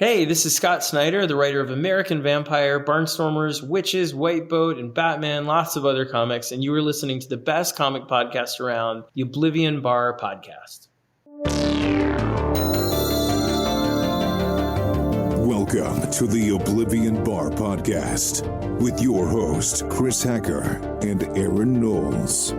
Hey, this is Scott Snyder, the writer of American Vampire, Barnstormers, Witches, White Boat, and Batman, lots of other comics, and you are listening to the best comic podcast around, the Oblivion Bar Podcast. Welcome to the Oblivion Bar Podcast with your host, Chris Hacker and Aaron Knowles.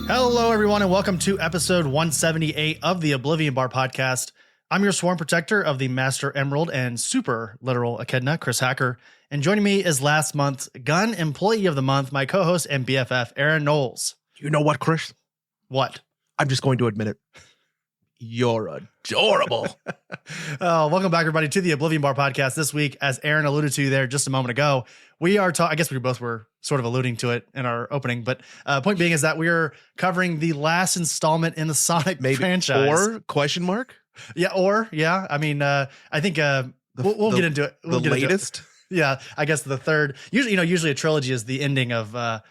Hello, everyone, and welcome to episode 178 of the Oblivion Bar Podcast. I'm your sworn protector of the Master Emerald and super literal echidna, Chris Hacker. And joining me is last month's Gun Employee of the Month, my co-host and BFF, Aaron Knowles. You know what, Chris? What? I'm just going to admit it. You're adorable. Welcome back, everybody, to the Oblivion Bar Podcast. This week, as Aaron alluded to there just a moment ago, we are talking, I guess we both were sort of alluding to it in our opening, but point being is that we are covering the last installment in the Sonic franchise. Or question mark? Yeah, I mean, I think we'll get into it. The latest? Yeah, I guess the third. Usually a trilogy is the ending of a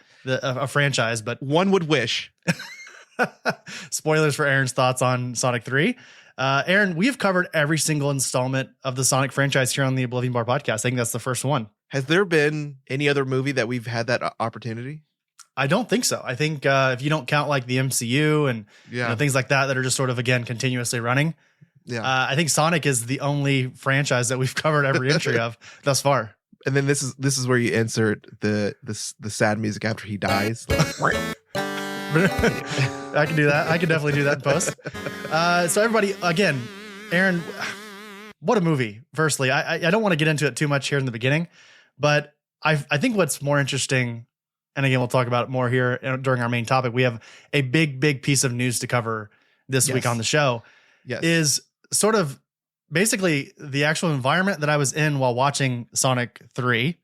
franchise, but one would wish. Spoilers for Aaron's thoughts on Sonic 3. Aaron, we have covered every single installment of the Sonic franchise here on the Oblivion Bar Podcast. I think that's the first one. Has there been any other movie that we've had that opportunity? I don't think so. I think if you don't count like the MCU and things like that are just sort of, again, continuously running. Yeah, I think Sonic is the only franchise that we've covered every entry of thus far. And then this is where you insert the sad music after he dies. I can do that. I can definitely do that in post. So everybody, again, Aaron, what a movie. Firstly, I don't want to get into it too much here in the beginning, but I think what's more interesting, and again, we'll talk about it more here during our main topic. We have a big piece of news to cover this week on the show. Yes. Is sort of basically the actual environment that I was in while watching Sonic 3.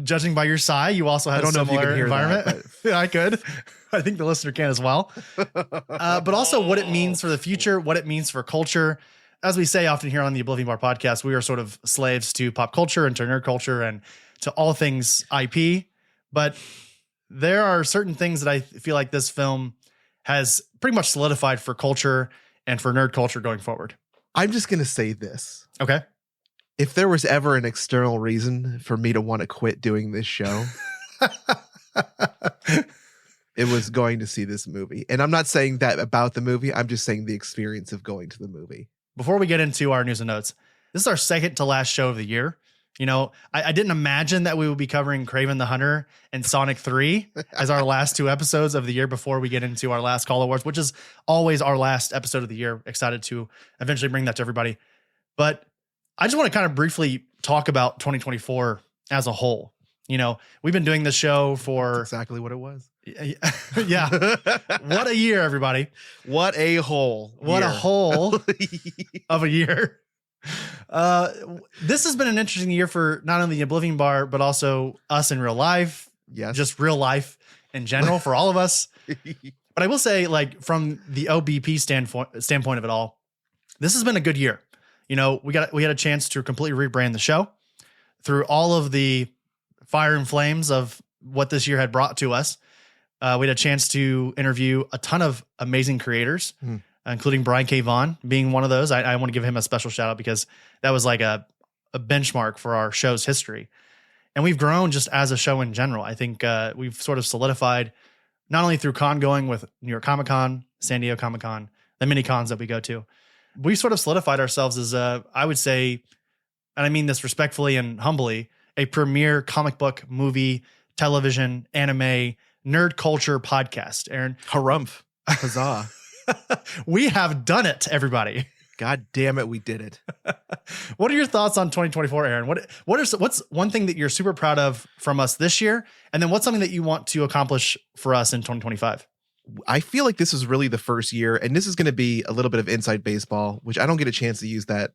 Judging by your sigh, you also had a similar environment. That, yeah, I could. I think the listener can as well. But also what it means for the future, what it means for culture. As we say often here on the Oblivion Bar Podcast, we are sort of slaves to pop culture and to nerd culture and to all things IP. But there are certain things that I feel like this film has pretty much solidified for culture and for nerd culture going forward. I'm just going to say this. Okay. If there was ever an external reason for me to want to quit doing this show, it was going to see this movie. And I'm not saying that about the movie. I'm just saying the experience of going to the movie. Before we get into our news and notes, this is our second to last show of the year. You know, I didn't imagine that we would be covering Kraven the Hunter and Sonic 3 as our last two episodes of the year before we get into our last Call Awards, which is always our last episode of the year. Excited to eventually bring that to everybody. But I just want to kind of briefly talk about 2024 as a whole. You know, we've been doing this show for... That's exactly what it was. Yeah. What a year, everybody. What a hole. What a hole of a year. This has been an interesting year for not only the Oblivion Bar, but also us in real life. Yes. Just real life in general for all of us. But I will say, like, from the OBP standpoint of it all, this has been a good year. You know, we had a chance to completely rebrand the show through all of the fire and flames of what this year had brought to us. We had a chance to interview a ton of amazing creators, including Brian K. Vaughan being one of those. I want to give him a special shout out because that was like a benchmark for our show's history. And we've grown just as a show in general. I think we've sort of solidified not only through con going with New York Comic Con, San Diego Comic Con, the mini cons that we go to. We sort of solidified ourselves as I would say, and I mean this respectfully and humbly, a premier comic book, movie, television, anime, nerd culture podcast. Aaron. Harumph. Huzzah. We have done it, everybody. God damn it, we did it. What are your thoughts on 2024, Aaron? What's one thing that you're super proud of from us this year? And then what's something that you want to accomplish for us in 2025? I feel like this is really the first year, and this is going to be a little bit of inside baseball, which I don't get a chance to use that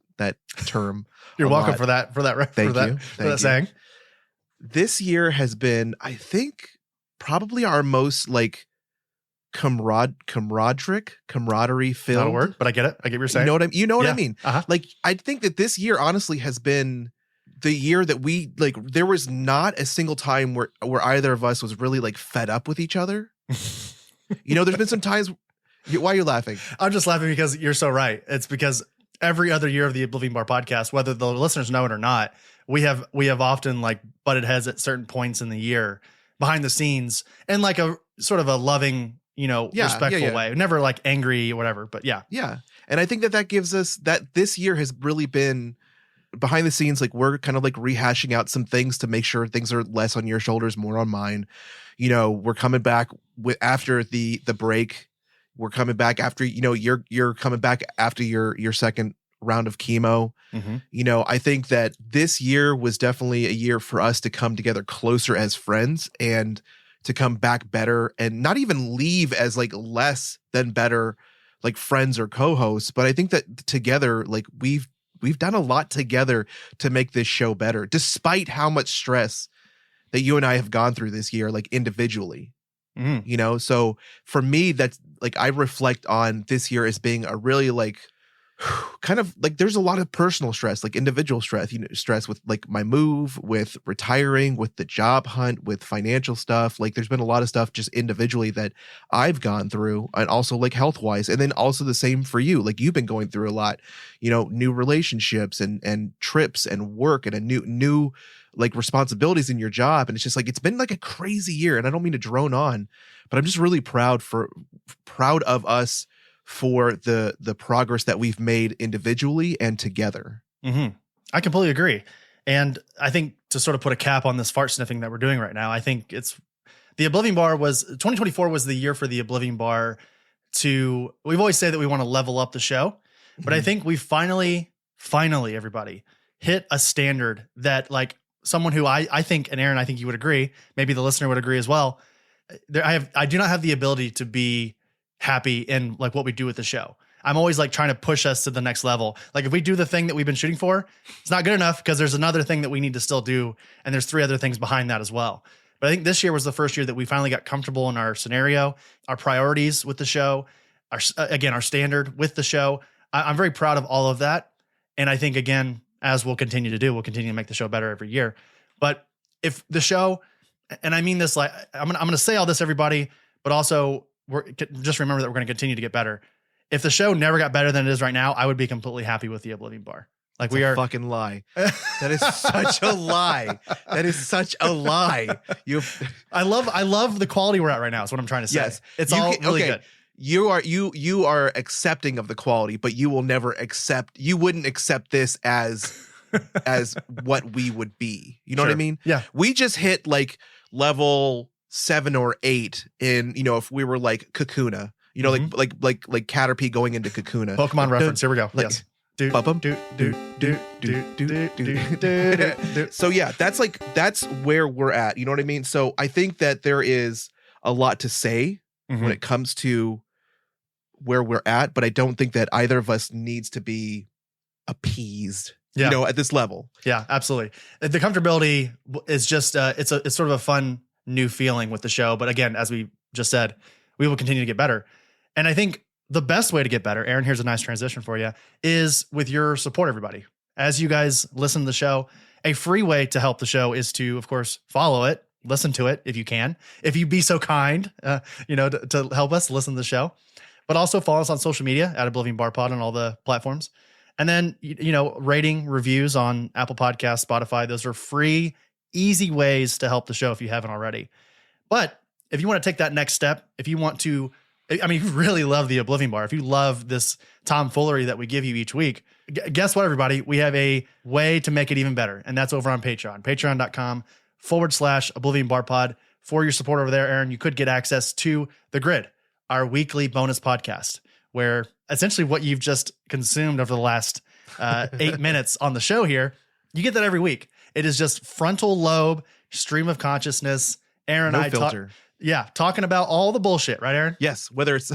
term. You're welcome for that Thank you. For that saying. This year has been, I think, probably our most like camaraderie filled. Not a word, but I get it. I get what you're saying. You know what I Yeah. mean? Uh-huh. Like, I think that this year honestly has been the year that we like, there was not a single time where either of us was really like fed up with each other. There's been some times. Why are you laughing? I'm just laughing because you're so right. It's because every other year of the Oblivion Bar podcast, whether the listeners know it or not, we have often like butted heads at certain points in the year behind the scenes and like a sort of a loving, respectful way, never like angry or whatever, but yeah. Yeah. And I think that gives us that this year has really been behind the scenes. Like, we're kind of like rehashing out some things to make sure things are less on your shoulders, more on mine. We're coming back after the break. We're coming back after, you're coming back after your second round of chemo. Mm-hmm. I think that this year was definitely a year for us to come together closer as friends and to come back better, and not even leave as like less than better, like friends or co-hosts. But I think that together, like we've done a lot together to make this show better, despite how much stress that you and I have gone through this year, like individually. Mm-hmm. So for me, that's like, I reflect on this year as being a really like kind of like, there's a lot of personal stress, like individual stress, stress with like my move, with retiring, with the job hunt, with financial stuff. Like, there's been a lot of stuff just individually that I've gone through, and also like health wise. And then also the same for you. Like, you've been going through a lot, new relationships and trips and work and a new like responsibilities in your job. And it's just like, it's been like a crazy year, and I don't mean to drone on, but I'm just really proud of us for the progress that we've made individually and together. Mm-hmm. I completely agree. And I think to sort of put a cap on this fart sniffing that we're doing right now, I think it's the Oblivion Bar 2024 was the year for the Oblivion Bar we've always said that we want to level up the show, but I think we finally everybody hit a standard that like someone who I think, and Aaron, I think you would agree, maybe the listener would agree as well. I do not have the ability to be happy in like what we do with the show. I'm always like trying to push us to the next level. Like, if we do the thing that we've been shooting for, it's not good enough because there's another thing that we need to still do. And there's 3 other things behind that as well. But I think this year was the first year that we finally got comfortable in our scenario, our priorities with the show, our standard with the show. I'm very proud of all of that. And I think, again, as we'll continue to do, we'll continue to make the show better every year. But if the show, and I mean this, like, I'm going to say all this, everybody, but also just remember that we're going to continue to get better. If the show never got better than it is right now, I would be completely happy with the Oblivion Bar. Like, That's a fucking lie. That is such a lie. That is such a lie. I love the quality we're at right now. Is what I'm trying to say. Yes, it's all really good. You are accepting of the quality, but you will never you wouldn't accept this as what we would be. You know what I mean? Yeah. We just hit like level 7 or 8 in, if we were like Kakuna, like Caterpie going into Kakuna. Pokemon reference. Here we go. Like, yes. So yeah, that's where we're at. You know what I mean? So I think that there is a lot to say when it comes to where we're at, but I don't think that either of us needs to be appeased, at this level. Yeah, absolutely. The comfortability is just, it's sort of a fun new feeling with the show. But again, as we just said, we will continue to get better. And I think the best way to get better, Aaron, here's a nice transition for you, is with your support, everybody. As you guys listen to the show, a free way to help the show is to, of course, follow it, listen to it if you can. If you be so kind, to help us listen to the show. But also follow us on social media at Oblivion Bar Pod on all the platforms. And then, rating, reviews on Apple Podcasts, Spotify. Those are free, easy ways to help the show if you haven't already. But if you want to take that next step, if you want to, if you really love the Oblivion Bar, if you love this tomfoolery that we give you each week, guess what, everybody? We have a way to make it even better. And that's over on Patreon, patreon.com/Oblivion Bar Pod. For your support over there, Aaron, you could get access to The Grid, our weekly bonus podcast, where essentially what you've just consumed over the last 8 minutes on the show here, you get that every week. It is just frontal lobe, stream of consciousness. Aaron No and I filter. Talking about all the bullshit, right, Aaron? Yes, whether it's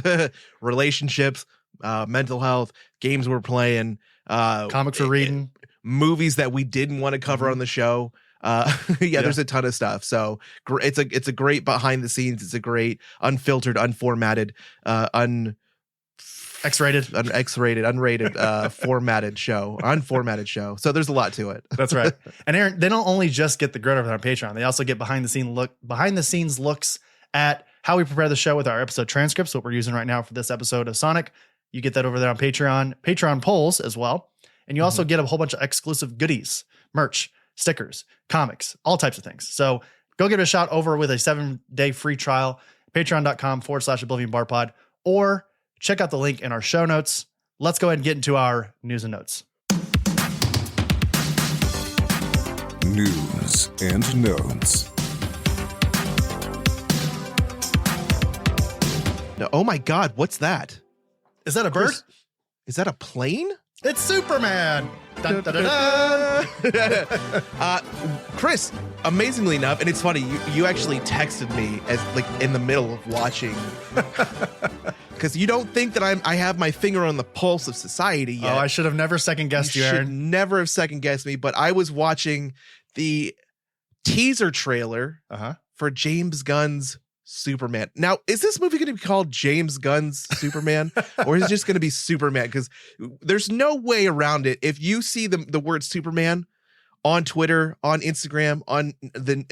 relationships, mental health, games we're playing, Comics we're reading, movies that we didn't want to cover on the show, There's a ton of stuff. So it's a great behind the scenes. It's a great unfiltered, unformatted, X-rated, unrated, unformatted show. So there's a lot to it. That's right. And Aaron, they don't only just get the grid over on Patreon. They also get behind the scenes looks at how we prepare the show with our episode transcripts, what we're using right now for this episode of Sonic. You get that over there on Patreon polls as well. And you also get a whole bunch of exclusive goodies, merch, stickers, comics, all types of things. So go give it a shot over with a 7-day free trial, patreon.com/OblivionBarPod, or check out the link in our show notes. Let's go ahead and get into our news and notes. News and notes. No, oh my God, what's that? Is that a bird? Is that a plane? It's Superman. Dun, dun, dun, dun. Chris, amazingly enough, and it's funny, you actually texted me as like in the middle of watching, because you don't think that I have my finger on the pulse of society yet. Oh, I should have never second guessed you, should Aaron. never have second guessed me, but I was watching the teaser trailer for James Gunn's Superman. Now, is this movie going to be called James Gunn's Superman, or is it just going to be Superman? Because there's no way around it. If you see the word Superman on Twitter, on Instagram, on the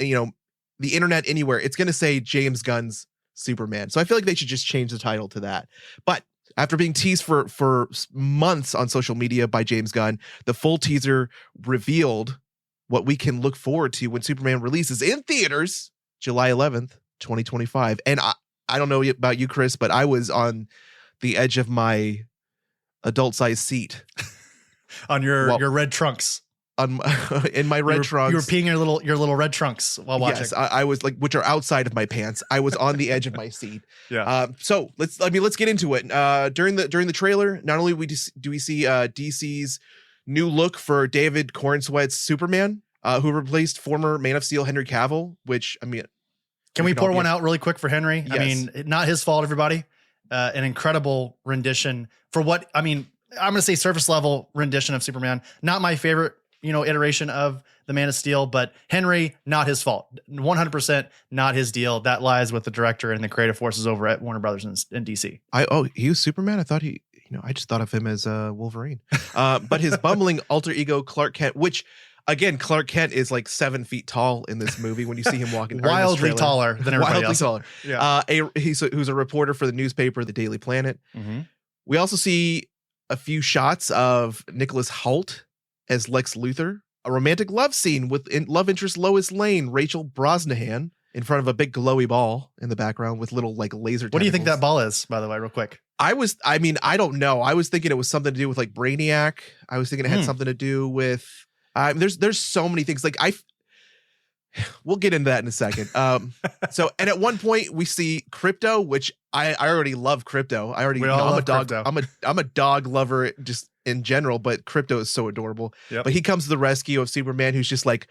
internet, anywhere, it's going to say James Gunn's Superman. So I feel like they should just change the title to that. But after being teased for months on social media by James Gunn, the full teaser revealed what we can look forward to when Superman releases in theaters July 11th. 2025. And I don't know about you, Chris, but I was on the edge of my adult size seat on your red trunks. In my red trunks. You were peeing your little red trunks while watching. Yes, I was like, which are outside of my pants. I was on the edge of my seat. Yeah. So let's get into it. During the trailer, not only do we see DC's new look for David Corenswet's Superman, who replaced former Man of Steel Henry Cavill, which, I mean, can we pour one out really quick for Henry? Yes. I mean, not his fault, everybody. An incredible rendition for what, I mean, I'm going to say surface level rendition of Superman. Not my favorite, iteration of the Man of Steel, but Henry, not his fault. 100% not his deal. That lies with the director and the creative forces over at Warner Brothers in DC. He was Superman? I thought I just thought of him as Wolverine. But his bumbling alter ego Clark Kent, which, again, Clark Kent is like 7 feet tall in this movie when you see him walking. Wildly taller than everybody else. Taller. Yeah. Who's a reporter for the newspaper, The Daily Planet. Mm-hmm. We also see a few shots of Nicholas Hoult as Lex Luthor. A romantic love scene with love interest Lois Lane, Rachel Brosnahan, in front of a big glowy ball in the background with little like laser tentacles. What do you think that ball is, by the way, real quick? I don't know. I was thinking it was something to do with like Brainiac. I was thinking it had something to do with... there's so many things. Like we'll get into that in a second. So, and at one point we see Crypto, which I already love Crypto. I'm a dog. Crypto. I'm a dog lover just in general, but Crypto is so adorable. Yep. But he comes to the rescue of Superman, who's just like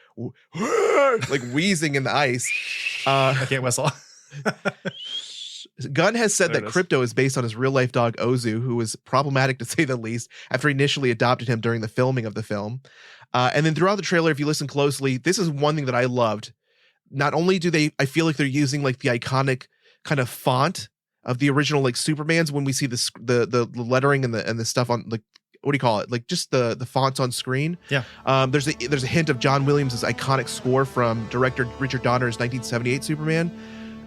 wheezing in the ice. I can't whistle. Gunn has said that Crypto is based on his real life dog Ozu, who was problematic to say the least after he initially adopted him during the filming of the film. And then throughout the trailer, if you listen closely, this is one thing that I loved. Not only I feel like they're using like the iconic kind of font of the original like Supermans when we see the lettering and the stuff on like, what do you call it? Like just the fonts on screen. Yeah. There's a hint of John Williams' iconic score from director Richard Donner's 1978 Superman,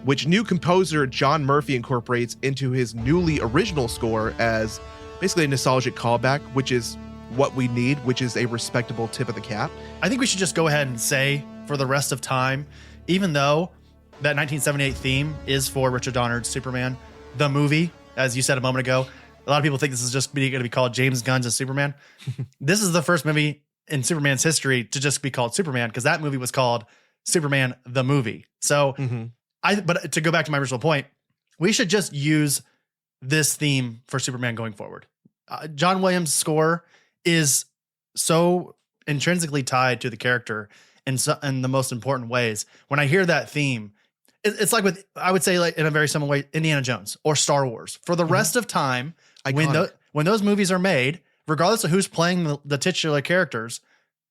which new composer John Murphy incorporates into his newly original score as basically a nostalgic callback, which is what we need, which is a respectable tip of the cap. I think we should just go ahead and say for the rest of time, even though that 1978 theme is for Richard Donner's Superman, the movie, as you said a moment ago, a lot of people think this is just going to be called James Gunn's as Superman. This is the first movie in Superman's history to just be called Superman, because that movie was called Superman the Movie. So but to go back to my original point, we should just use this theme for Superman going forward. John Williams' score is so intrinsically tied to the character in the most important ways. When I hear that theme, it's like I would say like in a very similar way, Indiana Jones or Star Wars. For the rest of time, when those movies are made, regardless of who's playing the titular characters,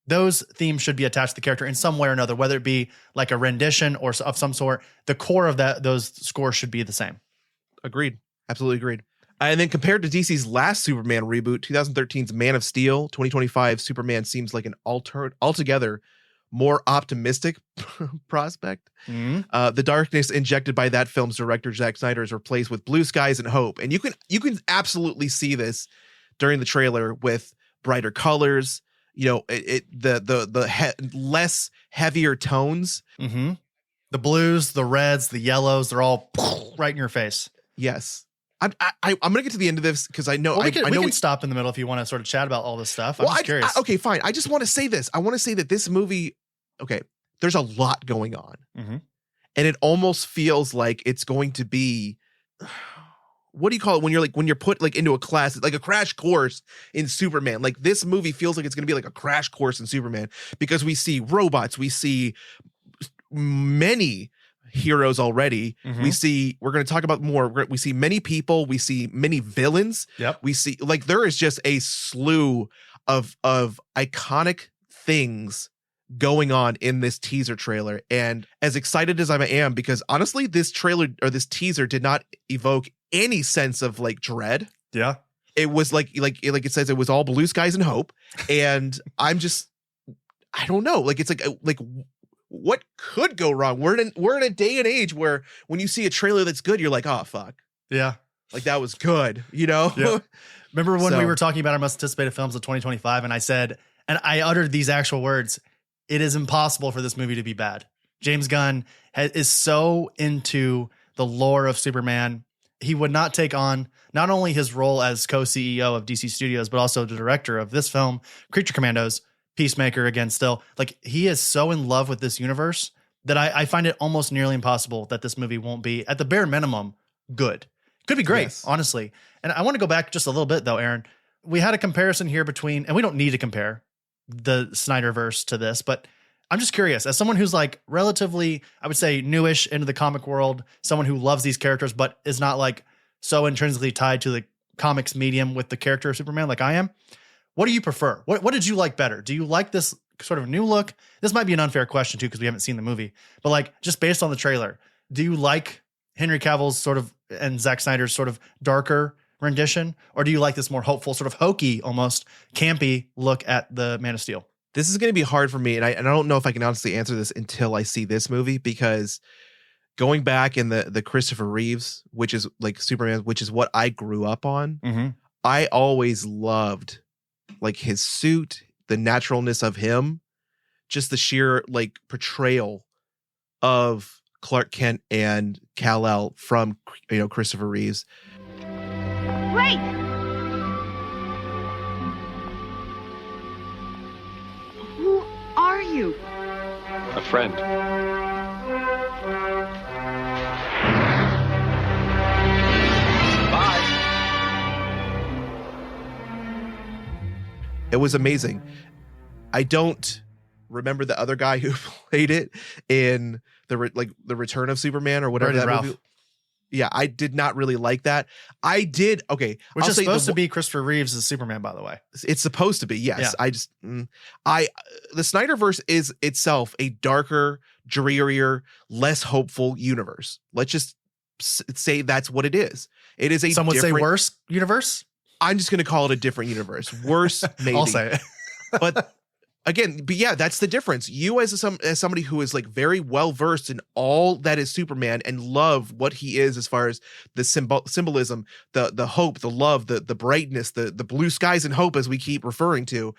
those themes should be attached to the character in some way or another, whether it be like a rendition or of some sort. The core of those scores should be the same. Agreed. Absolutely agreed. And then compared to DC's last Superman reboot, 2013's Man of Steel, 2025 Superman seems like an altogether more optimistic prospect. The darkness injected by that film's director Zack Snyder is replaced with blue skies and hope, and you can absolutely see this during the trailer with brighter colors. Less heavier tones. Mm-hmm. The blues, the reds, the yellows, they're all right in your face. Yes. I'm gonna get to the end of this because I know we can stop in the middle if you want to sort of chat about all this stuff. I'm just curious. Okay, fine. I just want to say this. I want to say that this movie, okay, there's a lot going on, and it almost feels like it's going to be, what do you call it when you're put like into a class, like a crash course in Superman. Like this movie feels like it's going to be like a crash course in Superman because we see robots, we see many heroes already. We're going to talk about more. We see many people, we see many villains. Yep. We see like there is just a slew of iconic things going on in this teaser trailer. And as excited as I am, because honestly, this trailer or this teaser did not evoke any sense of like dread. Yeah. It was like it says, it was all blue skies and hope. And I don't know. Like, it's like what could go wrong? We're in a day and age where when you see a trailer that's good, you're like, oh fuck. Yeah. Like that was good, you know? Yeah. Remember when we were talking about our most anticipated films of 2025 and I said, and I uttered these actual words, it is impossible for this movie to be bad. James Gunn is so into the lore of Superman. He would not take on not only his role as co-CEO of DC Studios, but also the director of this film, Creature Commandos, Peacemaker again, still. Like, he is so in love with this universe that I find it almost nearly impossible that this movie won't be, at the bare minimum, good. Could be great, yes, honestly. And I want to go back just a little bit, though, Aaron. We had a comparison here between, and we don't need to compare the Snyderverse to this, but I'm just curious, as someone who's like relatively, I would say, newish into the comic world, someone who loves these characters, but is not like so intrinsically tied to the comics medium with the character of Superman like I am. What do you prefer? What did you like better? Do you like this sort of new look? This might be an unfair question too, because we haven't seen the movie, but like just based on the trailer, do you like Henry Cavill's sort of and Zack Snyder's sort of darker rendition, or do you like this more hopeful, sort of hokey, almost campy look at the Man of Steel? This is going to be hard for me, and I don't know if I can honestly answer this until I see this movie, because going back in the Christopher Reeves, which is like Superman, which is what I grew up on, I always loved like his suit, the naturalness of him, just the sheer like portrayal of Clark Kent and Kal-El from, Christopher Reeves. Wait! Who are you? A friend. Bye. It was amazing. I don't remember the other guy who played it in the Return of Superman or whatever that movie. Yeah, I did not really like that. I did. Okay. Which is supposed to be Christopher Reeves as Superman, by the way. It's supposed to be. Yes. Yeah. The Snyderverse is itself a darker, drearier, less hopeful universe. Let's just say that's what it is. It is a Some would say worse universe. I'm just going to call it a different universe. Worse, maybe. I'll say it. But yeah, that's the difference. You as somebody who is like very well versed in all that is Superman and love what he is as far as the symbolism, the hope, the love, the brightness, the blue skies and hope, as we keep referring to,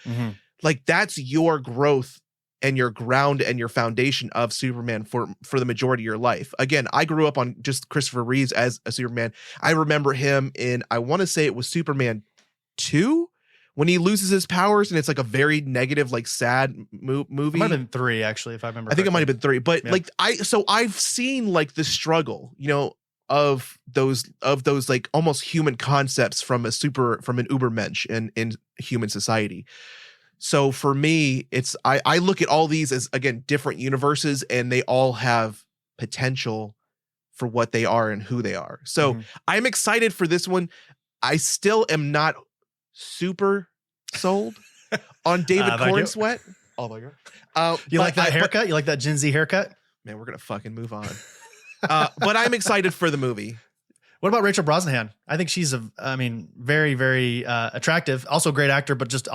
like that's your growth and your ground and your foundation of Superman for the majority of your life. Again, I grew up on just Christopher Reeves as a Superman. I remember him in, I want to say it was Superman 2, when he loses his powers and it's like a very negative, like sad movie. It might have been 3, actually, if I remember. I think it might have been 3, but yeah. I've seen like the struggle, of those like almost human concepts from an Ubermensch in human society. So for me, I look at all these as, again, different universes, and they all have potential for what they are and who they are. So I'm excited for this one. I still am not super sold on David Cornsweet. Oh my god. You like that haircut? You like that Gen Z haircut? Man, we're gonna fucking move on. But I'm excited for the movie. What about Rachel Brosnahan? I think she's very, very attractive. Also a great actor, but just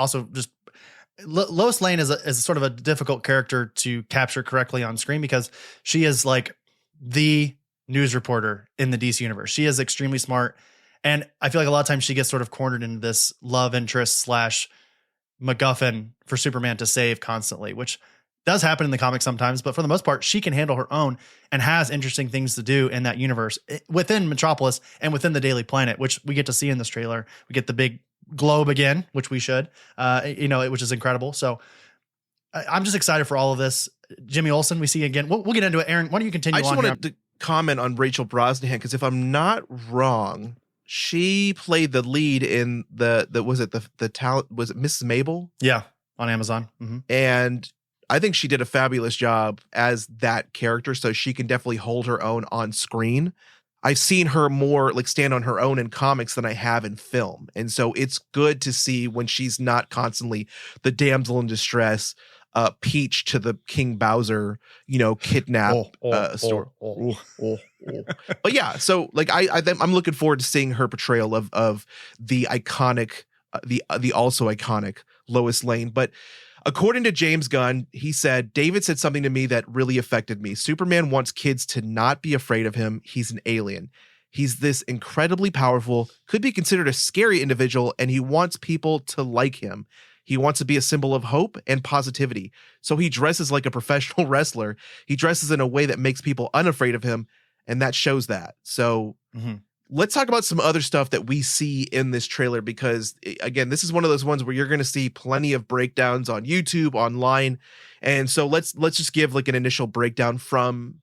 Lois Lane is sort of a difficult character to capture correctly on screen because she is like the news reporter in the DC universe. She is extremely smart. And I feel like a lot of times she gets sort of cornered into this love interest / MacGuffin for Superman to save constantly, which does happen in the comics sometimes, but for the most part, she can handle her own and has interesting things to do in that universe within Metropolis and within the Daily Planet, which we get to see in this trailer. We get the big globe again, which we should, which is incredible. So I'm just excited for all of this. Jimmy Olsen, we see again. We'll get into it. Aaron, why don't you continue? I just wanted to comment on Rachel Brosnahan because if I'm not wrong, she played the lead in was it Mrs. Mabel? Yeah, on Amazon. Mm-hmm. And I think she did a fabulous job as that character, so she can definitely hold her own on screen. I've seen her more like stand on her own in comics than I have in film. And so it's good to see when she's not constantly the damsel in distress, Peach to the King Bowser, kidnap story. But yeah, so like I'm looking forward to seeing her portrayal of the iconic, the also iconic Lois Lane. But according to James Gunn, he said, David said something to me that really affected me. Superman wants kids to not be afraid of him. He's an alien. He's this incredibly powerful, could be considered a scary individual, and he wants people to like him. He wants to be a symbol of hope and positivity. So he dresses like a professional wrestler. He dresses in a way that makes people unafraid of him, and that shows that. So let's talk about some other stuff that we see in this trailer, because again, this is one of those ones where you're going to see plenty of breakdowns on YouTube, online. And so let's just give like an initial breakdown from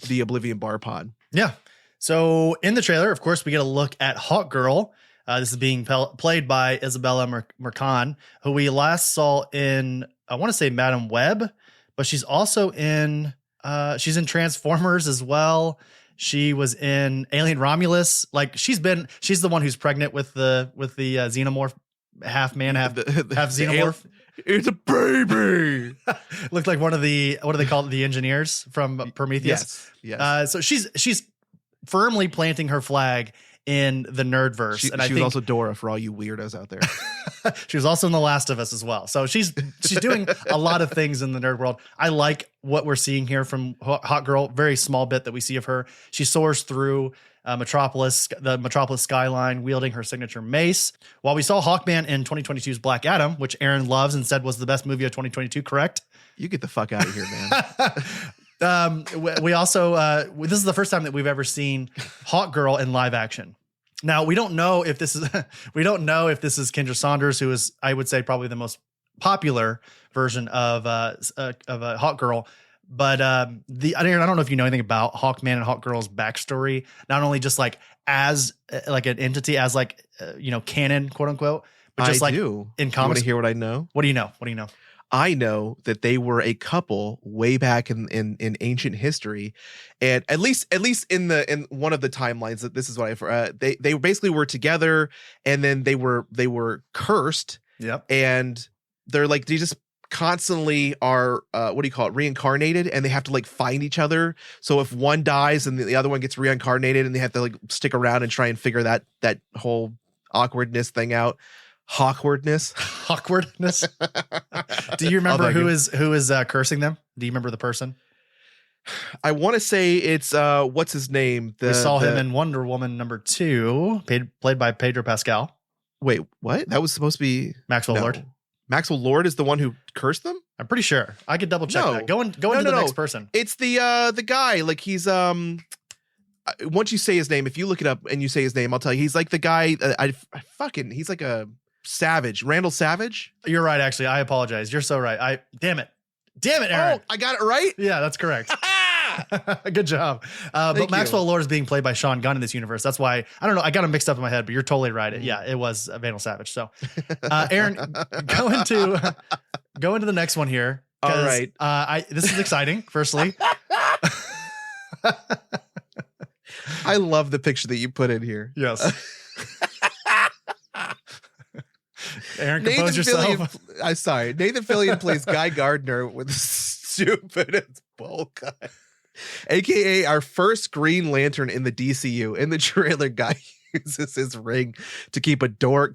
the Oblivion Bar Pod. Yeah. So in the trailer, of course, we get a look at Hawk Girl. This is being played by Isabella Mercan, who we last saw in, I want to say Madam Web, but she's also in Transformers as well. She was in Alien Romulus. Like she's the one who's pregnant with the xenomorph, half man, half xenomorph. It's a baby. Looked like one of the, what do they call it? The engineers from Prometheus. Yes. So she's firmly planting her flag in the nerdverse. She was also Dora for all you weirdos out there. She was also in The Last of Us as well. So she's doing a lot of things in the nerd world. I like what we're seeing here from Hot Girl. Very small bit that we see of her. She soars through the Metropolis skyline, wielding her signature mace. While we saw Hawkman in 2022's Black Adam, which Aaron loves and said was the best movie of 2022, correct? You get the fuck out of here, man. We also this is the first time that we've ever seen Hawk Girl in live action. Now we don't know if this is Kendra Saunders, who is, I would say, probably the most popular version of a Hawk Girl. But I don't know if you know anything about Hawkman and Hawk Girl's backstory. Not only just like as like an entity, as like canon, quote unquote, but just in comics. You want to hear what I know? What do you know? I know that they were a couple way back in ancient history, and at least in one of the timelines, that this is what they basically were together, and then they were cursed. Yep. And they're like, they just constantly are reincarnated, and they have to like find each other. So if one dies and the other one gets reincarnated, and they have to like stick around and try and figure that whole awkwardness thing out. Awkwardness. Do you remember who is cursing them? Do you remember the person? I want to say it's what's his name? We saw him in Wonder Woman #2, played by Pedro Pascal. Wait, what? That was supposed to be Maxwell Lord. Maxwell Lord is the one who cursed them? I'm pretty sure. I could double check that. Go into the next person. It's the guy. Like he's once you say his name, if you look it up and you say his name, I'll tell you. He's like the guy. He's like a Savage, Randall Savage. You're right. Actually, I apologize. You're so right. Damn it, Aaron. Oh, I got it right. Yeah, that's correct. Good job. But Maxwell Lord is being played by Sean Gunn in this universe. That's why I don't know. I got him mixed up in my head, but you're totally right. It was Randall Savage. So, Aaron, go into the next one here. All right. This is exciting. Firstly, I love the picture that you put in here. Yes. Aaron, compose yourself. I'm sorry. Nathan Fillion plays Guy Gardner with the stupidest bowl cut. AKA our first Green Lantern in the DCU. In the trailer, Guy uses his ring to keep a door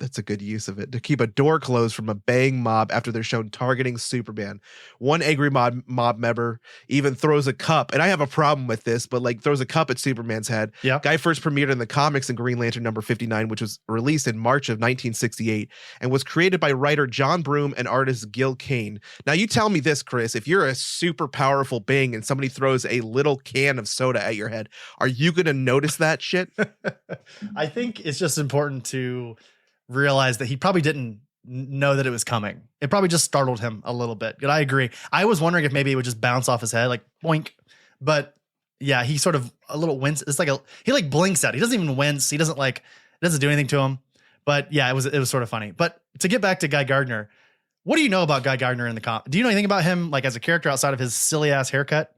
that's a good use of it, to keep a door closed from a baying mob after they're shown targeting Superman. One angry mob member even throws a cup, and I have a problem with this, but like throws a cup at Superman's head. Yeah. Guy first premiered in the comics in Green Lantern number 59, which was released in March of 1968 and was created by writer John Broome and artist Gil Kane. Now you tell me this, Chris, if you're a super powerful being and somebody throws a little can of soda at your head, are you going to notice that shit? I think it's just important to realize that he probably didn't know that it was coming. It probably just startled him a little bit. But I agree. I was wondering if maybe it would just bounce off his head, like boink. But yeah, he sort of a little wince. It's like he like blinks at it. He doesn't even wince. He doesn't like, it doesn't do anything to him. But yeah, it was sort of funny. But to get back to Guy Gardner, what do you know about Guy Gardner in the comic? Do you know anything about him, like as a character outside of his silly ass haircut?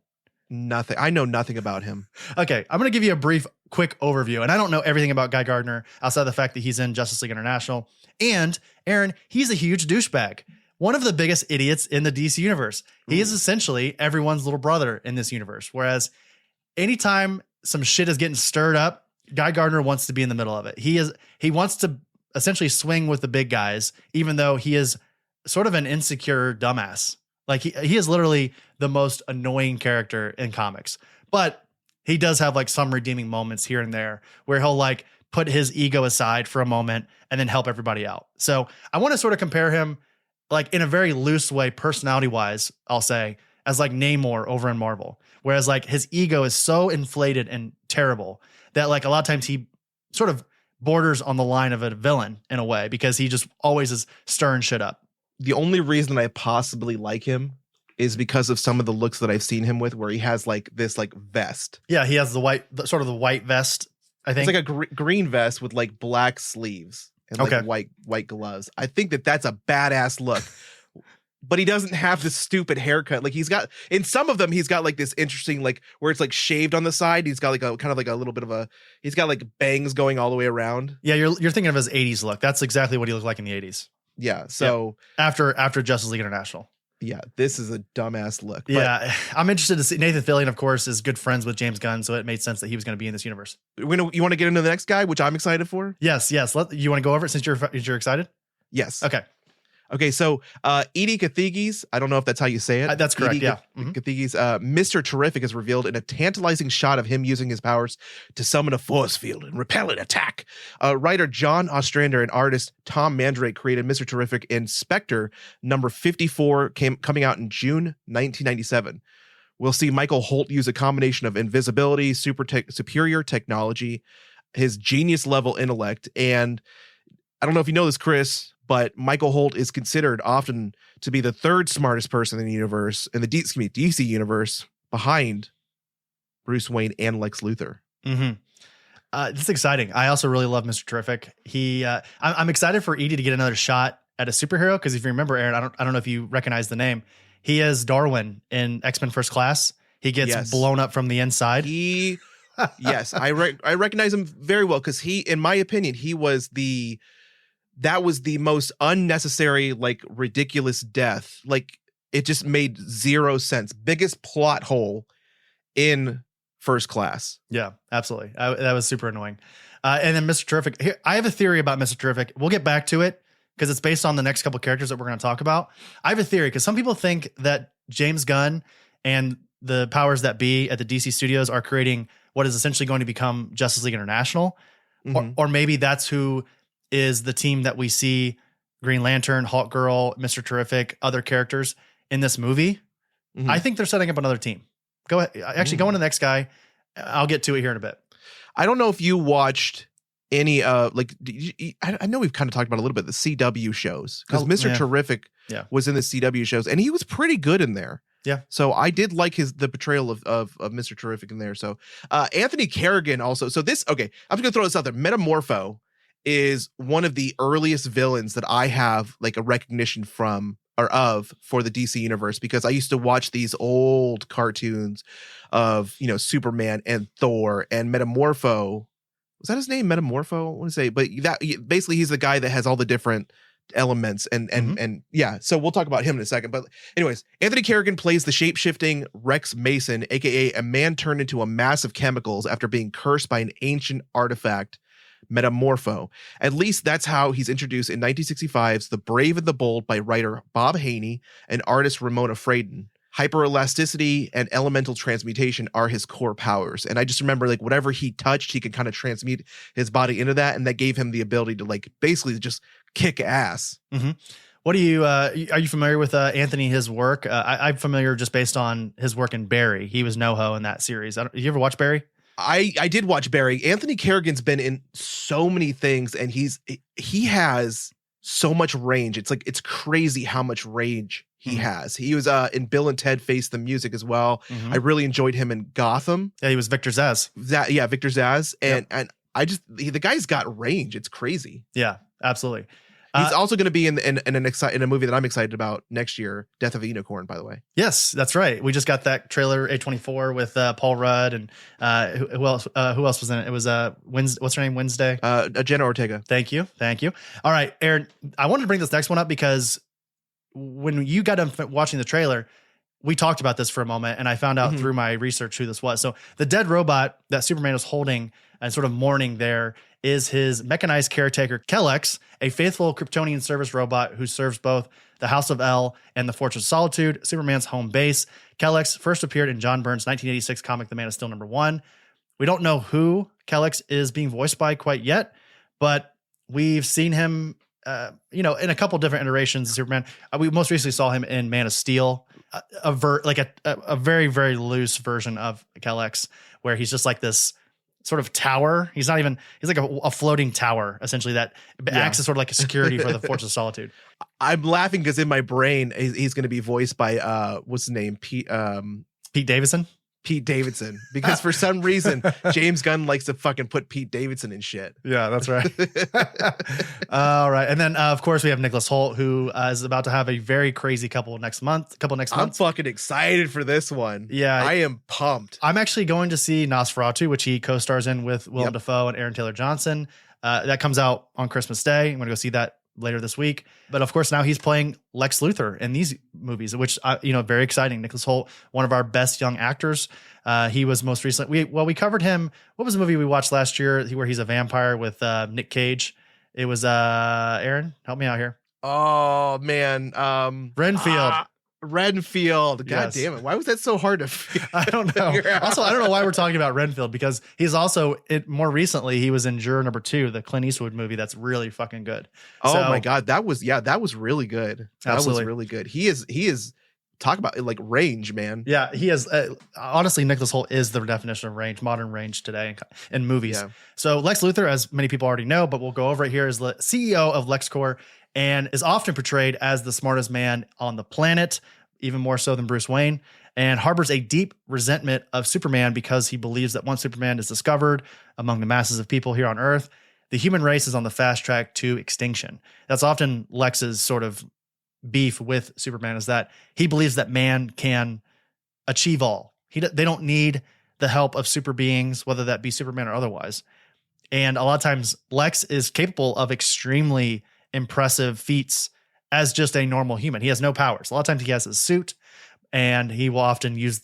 Nothing. I know nothing about him. Okay, I'm going to give you a brief, quick overview. And I don't know everything about Guy Gardner outside of the fact that he's in Justice League International. And Aaron, he's a huge douchebag. One of the biggest idiots in the DC universe. He is essentially everyone's little brother in this universe. Whereas anytime some shit is getting stirred up, Guy Gardner wants to be in the middle of it. He wants to essentially swing with the big guys, even though he is sort of an insecure dumbass. Like he is literally the most annoying character in comics, but he does have like some redeeming moments here and there where he'll like put his ego aside for a moment and then help everybody out. So I want to sort of compare him like in a very loose way, personality wise, I'll say, as like Namor over in Marvel, whereas like his ego is so inflated and terrible that like a lot of times he sort of borders on the line of a villain in a way because he just always is stirring shit up. The only reason I possibly like him is because of some of the looks that I've seen him with, where he has like this like vest. Yeah, he has the white vest. I think it's like a green vest with like black sleeves and like white gloves. I think that's a badass look. But he doesn't have this stupid haircut. Like he's got in some of them, he's got like this interesting like where it's like shaved on the side. He's got like a kind of like a little bit of a. He's got like bangs going all the way around. Yeah, you're thinking of his '80s look. That's exactly what he looked like in the '80s. Yeah. So after Justice League International. Yeah, this is a dumbass look. But yeah, I'm interested to see. Nathan Fillion, of course, is good friends with James Gunn, so it made sense that he was going to be in this universe. You want to get into the next guy, which I'm excited for? Yes. You want to go over it since you're excited? Yes. Okay. So Edie Cathegis, I don't know if that's how you say it. That's correct. Edie Cathegis, Mr. Terrific is revealed in a tantalizing shot of him using his powers to summon a force field and repel an attack. Writer John Ostrander and artist Tom Mandrake created Mr. Terrific in Spectre number 54, coming out in June 1997. We'll see Michael Holt use a combination of invisibility, superior technology, his genius level intellect, and I don't know if you know this, Chris, but Michael Holt is considered often to be the third smartest person in the universe, in the DC universe, behind Bruce Wayne and Lex Luthor. Mm-hmm. This is exciting. I also really love Mr. Terrific. I'm excited for Edie to get another shot at a superhero because if you remember, Aaron, I don't know if you recognize the name. He is Darwin in X-Men First Class. He gets blown up from the inside. Yes, I recognize him very well because in my opinion, that was the most unnecessary, like ridiculous death. Like it just made zero sense. Biggest plot hole in First Class. Yeah, absolutely. That was super annoying. And then Mr. Terrific. Here, I have a theory about Mr. Terrific. We'll get back to it because it's based on the next couple characters that we're going to talk about. I have a theory because some people think that James Gunn and the powers that be at the DC studios are creating what is essentially going to become Justice League International. Mm-hmm. Or maybe that's who is the team that we see Green Lantern, Hawk Girl, Mr. Terrific, other characters in this movie. Mm-hmm. I think they're setting up another team. Go ahead. Actually, go on to the next guy. I'll get to it here in a bit. I don't know if you watched any, I know we've kind of talked about a little bit the CW shows because Mr. Terrific was in the CW shows and he was pretty good in there. Yeah. So I did like the portrayal of Mr. Terrific in there. So Anthony Kerrigan also. So I'm just going to throw this out there. Metamorpho is one of the earliest villains that I have like a recognition from or of for the DC universe because I used to watch these old cartoons of, Superman and Thor, and Metamorpho was that his name? Metamorpho? I want to say, but that basically he's the guy that has all the different elements and yeah. So we'll talk about him in a second. But anyways, Anthony Kerrigan plays the shape-shifting Rex Mason, aka a man turned into a mass of chemicals after being cursed by an ancient artifact, Metamorpho. At least that's how he's introduced in 1965's The Brave and the Bold by writer Bob Haney and artist Ramona Fraden. Hyperelasticity and elemental transmutation are his core powers. And I just remember like whatever he touched, he could kind of transmute his body into that. And that gave him the ability to like basically just kick ass. Mm-hmm. What do you, are you familiar with Anthony, his work? I'm familiar just based on his work in Barry. He was NoHo in that series. Did you ever watch Barry? I did watch Barry. Anthony Kerrigan's been in so many things and he has so much range. It's like, it's crazy how much range he has. He was in Bill and Ted Face the Music as well. Mm-hmm. I really enjoyed him in Gotham. Yeah, he was Victor Zsasz. Victor Zsasz. And I just, the guy's got range. It's crazy. Yeah, absolutely. He's also going to be in a movie that I'm excited about next year, Death of a Unicorn, by the way. Yes, that's right. We just got that trailer A24 with Paul Rudd and who else was in it? It was what's her name? Wednesday. Jenna Ortega. Thank you. All right, Aaron. I wanted to bring this next one up because when you got done watching the trailer, we talked about this for a moment, and I found out through my research who this was. So the dead robot that Superman is holding and sort of mourning there is his mechanized caretaker, Kellex, a faithful Kryptonian service robot who serves both the House of El and the Fortress of Solitude, Superman's home base. Kellex first appeared in John Byrne's 1986 comic, The Man of Steel #1. We don't know who Kellex is being voiced by quite yet, but we've seen him, in a couple different iterations of Superman. We most recently saw him in Man of Steel, a very, very loose version of Kellex, where he's just like this sort of tower. He's like a floating tower, essentially, that acts as sort of like a security for the Fortress of Solitude. I'm laughing because in my brain, he's going to be voiced by, what's his name? Pete Davidson? Pete Davidson, because for some reason James Gunn likes to fucking put Pete Davidson in shit. Yeah, that's right. All right, and then of course we have Nicholas Hoult, who is about to have a very crazy couple next month. I'm fucking excited for this one. Yeah, I am pumped. I'm actually going to see Nosferatu, which he co-stars in with Willem Dafoe and Aaron Taylor Johnson. That comes out on Christmas Day. I'm going to go see that later this week. But of course, now he's playing Lex Luthor in these movies, which, very exciting. Nicholas Hoult, one of our best young actors. He was most recently, we covered him. What was the movie we watched last year where he's a vampire with Nick Cage? It was, Aaron, help me out here. Oh man. Renfield. Renfield. God damn it. Why was that so hard to I don't know. Also, I don't know why we're talking about Renfield, because he's also more recently, he was in Juror Number 2, the Clint Eastwood movie. That's really fucking good. Oh my God. That was really good. That was really good. He is talk about like range, man. Yeah, he is. Honestly, Nicholas Hoult is the definition of range, modern range today in movies. Yeah. So Lex Luthor, as many people already know, but we'll go over it here, is the CEO of LexCorp and is often portrayed as the smartest man on the planet, even more so than Bruce Wayne, and harbors a deep resentment of Superman because he believes that once Superman is discovered among the masses of people here on Earth, the human race is on the fast track to extinction. That's often Lex's sort of beef with Superman, is that he believes that man can achieve all. They don't need the help of super beings, whether that be Superman or otherwise. And a lot of times Lex is capable of extremely impressive feats as just a normal human. He has no powers. A lot of times he has his suit, and he will often use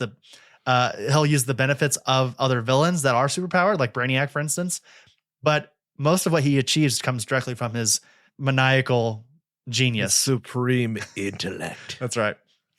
he'll use the benefits of other villains that are superpowered, like Brainiac, for instance. But most of what he achieves comes directly from his maniacal genius. Supreme intellect. That's right.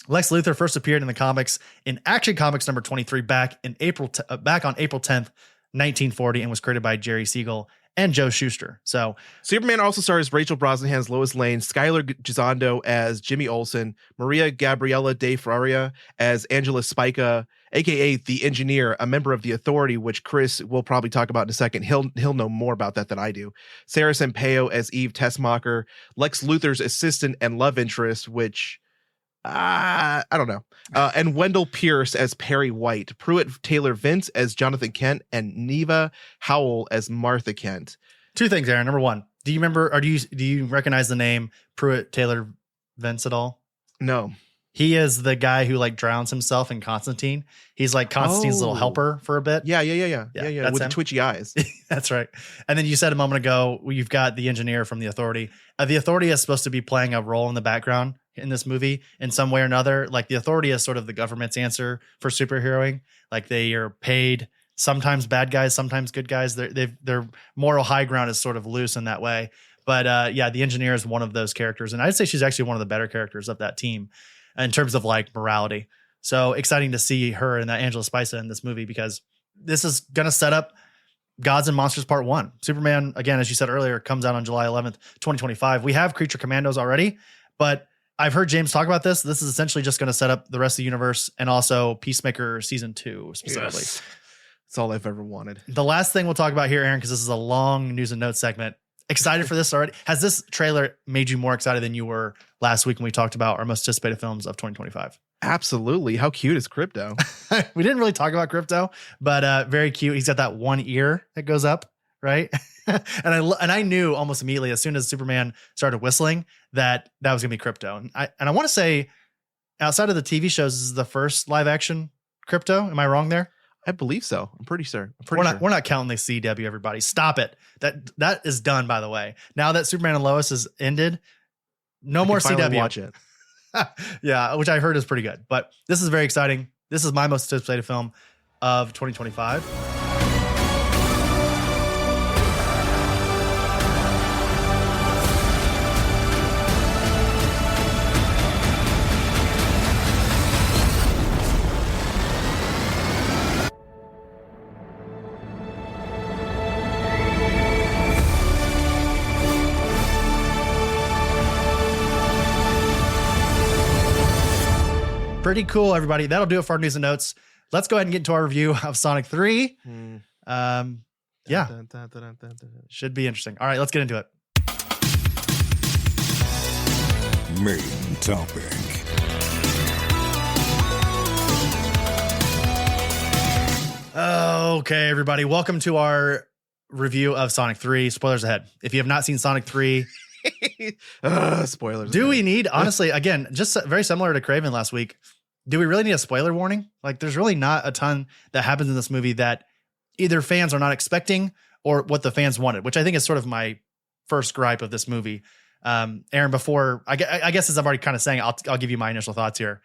Lex Luthor first appeared in the comics in Action Comics number 23 back on April 10th, 1940, and was created by Jerry Siegel and Joe Shuster. So Superman also stars Rachel Brosnahan as Lois Lane, Skylar Gisondo as Jimmy Olsen, Maria Gabriela de Fraria as Angela Spica, aka the Engineer, a member of the Authority, which Chris will probably talk about in a second. He'll know more about that than I do. Sarah Sampaio as Eve Tessmacher, Lex Luthor's assistant and love interest, which I don't know. And Wendell Pierce as Perry White, Pruitt Taylor Vince as Jonathan Kent, and Neva Howell as Martha Kent. Two things, Aaron. Number one, do you remember, or do you recognize the name Pruitt Taylor Vince at all? No. He is the guy who like drowns himself in Constantine. He's like Constantine's little helper for a bit. Yeah. That's With him. the twitchy eyes. That's right. And then you said a moment ago, you've got the engineer from the Authority. The Authority is supposed to be playing a role in the background in this movie in some way or another. Like the Authority is sort of the government's answer for superheroing. Like they are paid, sometimes bad guys, sometimes good guys. Their moral high ground is sort of loose in that way. But yeah, the engineer is one of those characters. And I'd say she's actually one of the better characters of that team in terms of like morality. So exciting to see her and that Angela Spica in this movie, because this is going to set up Gods and Monsters Part 1. Superman, again, as you said earlier, comes out on July 11th, 2025. We have Creature Commandos already, but I've heard James talk about this. This is essentially just going to set up the rest of the universe and also Peacemaker season 2 specifically. Yes. That's all I've ever wanted. The last thing we'll talk about here, Aaron, because this is a long news and notes segment. Excited for this already? Has this trailer made you more excited than you were last week when we talked about our most anticipated films of 2025? Absolutely. How cute is Crypto? We didn't really talk about Crypto, but very cute. He's got that one ear that goes up, right? and I knew almost immediately as soon as Superman started whistling that was gonna be Crypto. And I want to say, outside of the TV shows, this is the first live action Crypto. Am I wrong there? I believe so. I'm pretty sure. We're not counting the CW, everybody. Stop it. That is done, by the way. Now that Superman and Lois is ended, no more CW. Watch it. Yeah, which I heard is pretty good. But this is very exciting. This is my most anticipated film of 2025. Pretty cool, everybody. That'll do it for our news and notes. Let's go ahead and get into our review of Sonic 3. Yeah, should be interesting. All right, let's get into it. Main topic. Okay, everybody. Welcome to our review of Sonic 3. Spoilers ahead. If you have not seen Sonic 3, spoilers. Do we need, honestly, again, just very similar to Craven last week, do we really need a spoiler warning? Like, there's really not a ton that happens in this movie that either fans are not expecting or what the fans wanted, which I think is sort of my first gripe of this movie. Aaron, before, I guess as I'm already kind of saying, I'll give you my initial thoughts here.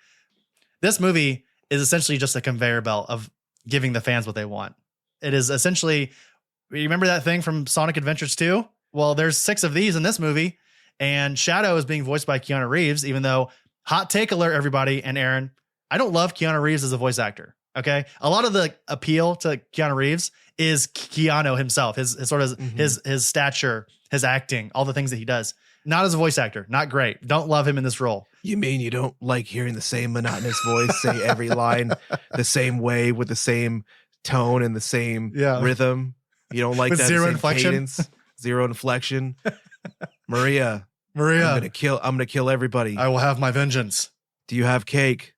This movie is essentially just a conveyor belt of giving the fans what they want. It is essentially, you remember that thing from Sonic Adventures 2? Well, there's 6 of these in this movie, and Shadow is being voiced by Keanu Reeves, even though, hot take alert, everybody, and Aaron, I don't love Keanu Reeves as a voice actor. Okay. A lot of the appeal to Keanu Reeves is Keanu himself, his sort of his stature, his acting, all the things that he does. Not as a voice actor. Not great. Don't love him in this role. You mean you don't like hearing the same monotonous voice say every line the same way with the same tone and the same rhythm? You don't like with that zero same inflection? cadence, zero inflection. Maria, I'm gonna kill everybody. I will have my vengeance. Do you have cake?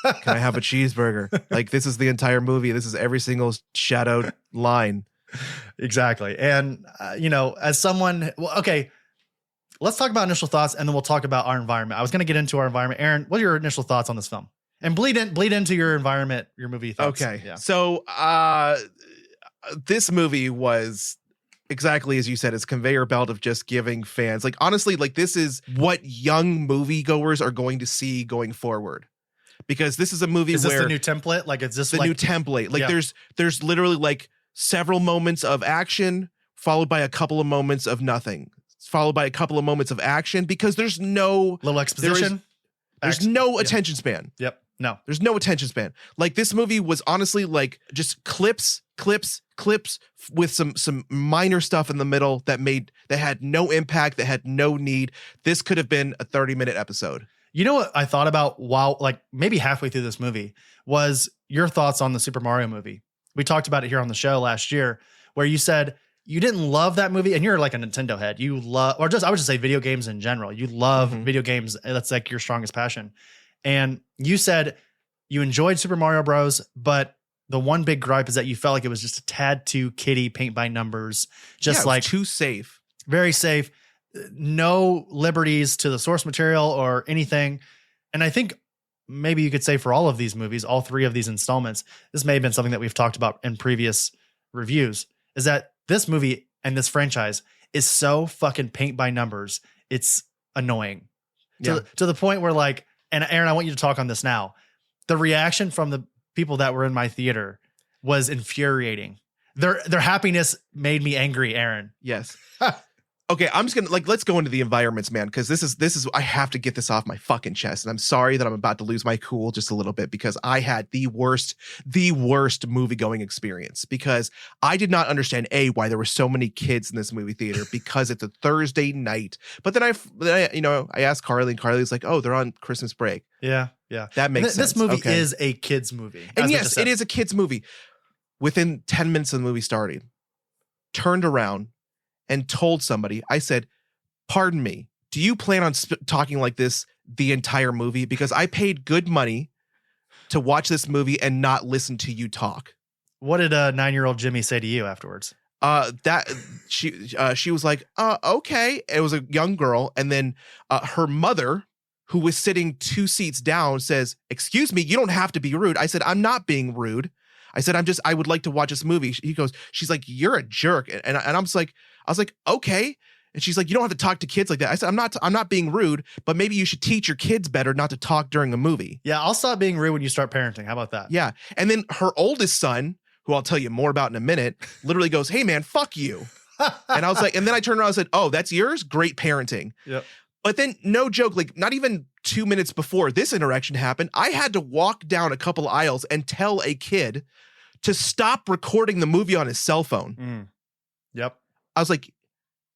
Can I have a cheeseburger? Like, this is the entire movie. This is every single shadowed line. Exactly. And, as someone, well, okay, let's talk about initial thoughts and then we'll talk about our environment. I was going to get into our environment. Aaron, what are your initial thoughts on this film? And bleed into your environment, your movie thoughts. Okay. Yeah. So, this movie was exactly as you said, it's a conveyor belt of just giving fans, like, honestly, like, this is what young moviegoers are going to see going forward. Because this is a movie where... Is this the new template? Like, is this the new template? Like, there's literally, like, several moments of action followed by a couple of moments of nothing. Followed by a couple of moments of action because there's no... Little exposition? There's no attention span. Yep. No. There's no attention span. Like, this movie was honestly, like, just clips with some minor stuff in the middle that had no impact, that had no need. This could have been a 30-minute episode. You know what I thought about while, like, maybe halfway through this movie was your thoughts on the Super Mario movie. We talked about it here on the show last year where you said you didn't love that movie, and you're like a Nintendo head. You love, I would just say video games in general. You love video games. That's like your strongest passion. And you said you enjoyed Super Mario Bros., but the one big gripe is that you felt like it was just a tad too kiddie, paint by numbers, just like too safe, very safe. No liberties to the source material or anything. And I think maybe you could say for all of these movies, all 3 of these installments, this may have been something that we've talked about in previous reviews, is that this movie and this franchise is so fucking paint by numbers. It's annoying to the point where like, and Aaron, I want you to talk on this now. The reaction from the people that were in my theater was infuriating. Their happiness made me angry, Aaron. Yes. Okay, I'm just gonna let's go into the environments, man, because this is I have to get this off my fucking chest, and I'm sorry that I'm about to lose my cool just a little bit because I had the worst movie going experience because I did not understand why there were so many kids in this movie theater because it's a Thursday night. But then I asked Carly, and Carly's like, oh, they're on Christmas break. Yeah, that makes sense. This movie is a kids movie, and yes, it is a kids movie. Within 10 minutes of the movie starting, turned around and told somebody, I said, pardon me, do you plan on talking like this the entire movie? Because I paid good money to watch this movie and not listen to you talk. What did 9-year-old Jimmy say to you afterwards? She was like, okay. It was a young girl. And then her mother, who was sitting 2 seats down, says, excuse me, you don't have to be rude. I said, I'm not being rude. I said, I would like to watch this movie. She's like, you're a jerk. And I was like, okay. And she's like, you don't have to talk to kids like that. I said, I'm not being rude, but maybe you should teach your kids better not to talk during a movie. Yeah, I'll stop being rude when you start parenting. How about that? Yeah. And then her oldest son, who I'll tell you more about in a minute, literally goes, hey man, fuck you. And I was like, and then I turned around and said, oh, that's yours? Great parenting. Yep. But then no joke, like not even 2 minutes before this interaction happened, I had to walk down a couple aisles and tell a kid to stop recording the movie on his cell phone. Yep. I was like,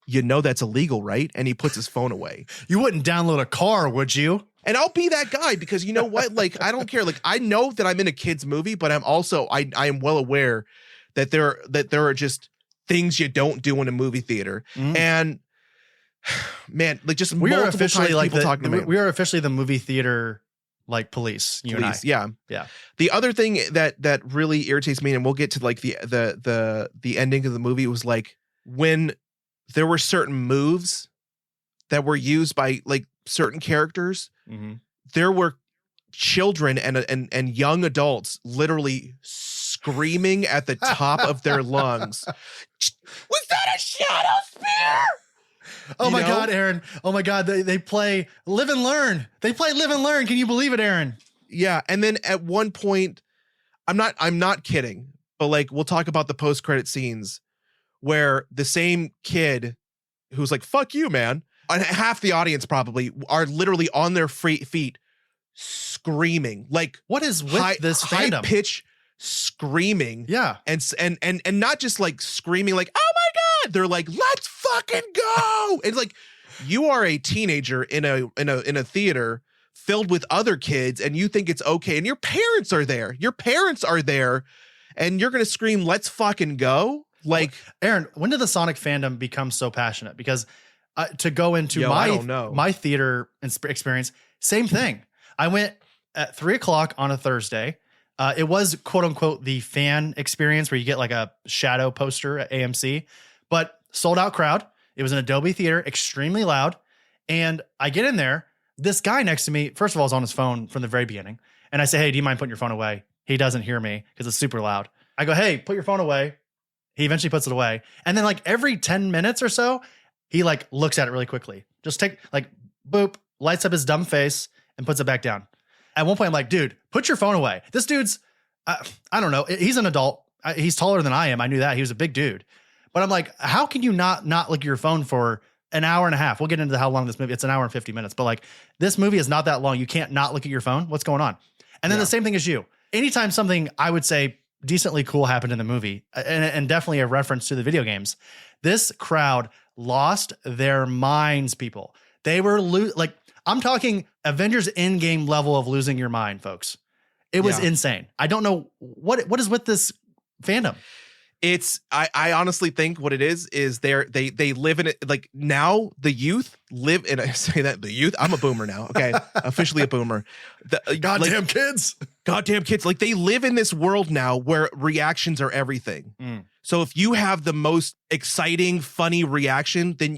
you know that's illegal, right? And he puts his phone away. You wouldn't download a car, would you? And I'll be that guy because you know what? Like, I don't care. Like, I know that I'm in a kid's movie, but I'm also, I am well aware that there are just things you don't do in a movie theater. And man, like just we are multiple officially times like people talking to me. We are officially the movie theater like police. You and I. Yeah. The other thing that really irritates me, and we'll get to like the ending of the movie, was like when there were certain moves that were used by like certain characters. There were children and young adults literally screaming at the top of their lungs. Was that a shadow spear? Oh my God, Aaron. Oh my God. They play Live and Learn. They play Live and Learn. Can you believe it, Aaron? Yeah. And then at one point, I'm not kidding, but like, we'll talk about the post-credit scenes where the same kid who's like, fuck you, man. And half the audience probably are literally on their feet screaming. Like, what is with this fandom? High pitch screaming. Yeah. And not just like screaming like, oh my God. They're like, let's fucking go. It's like, you are a teenager in a theater filled with other kids and you think it's okay. And your parents are there. And you're going to scream, let's fucking go. Like, Aaron, when did the Sonic fandom become so passionate? Because to go into my theater experience, same thing. I went at 3:00 on a Thursday. It was quote unquote the fan experience where you get like a shadow poster at AMC, but sold out crowd. It was an Adobe theater, extremely loud. And I get in there. This guy next to me, first of all, is on his phone from the very beginning. And I say, hey, do you mind putting your phone away? He doesn't hear me because it's super loud. I go, hey, put your phone away. He eventually puts it away. And then like every 10 minutes or so, he like looks at it really quickly. Just take like boop, lights up his dumb face and puts it back down. At one point, I'm like, dude, put your phone away. This dude's, I don't know. He's an adult. He's taller than I am. I knew that. He was a big dude. But I'm like, how can you not look at your phone for an hour and a half? We'll get into how long this movie, it's an hour and 50 minutes. But like this movie is not that long. You can't not look at your phone. What's going on? And then the same thing as you. Anytime something I would say decently cool happened in the movie, and definitely a reference to the video games, this crowd lost their minds, people. They were like, I'm talking Avengers Endgame level of losing your mind, folks. It was insane. I don't know what is with this fandom. It's I honestly think what it is they live in it. Like now the youth live in, I say that the youth, I'm a boomer now. Okay. Officially a boomer. Goddamn kids. Like they live in this world now where reactions are everything. So if you have the most exciting, funny reaction, then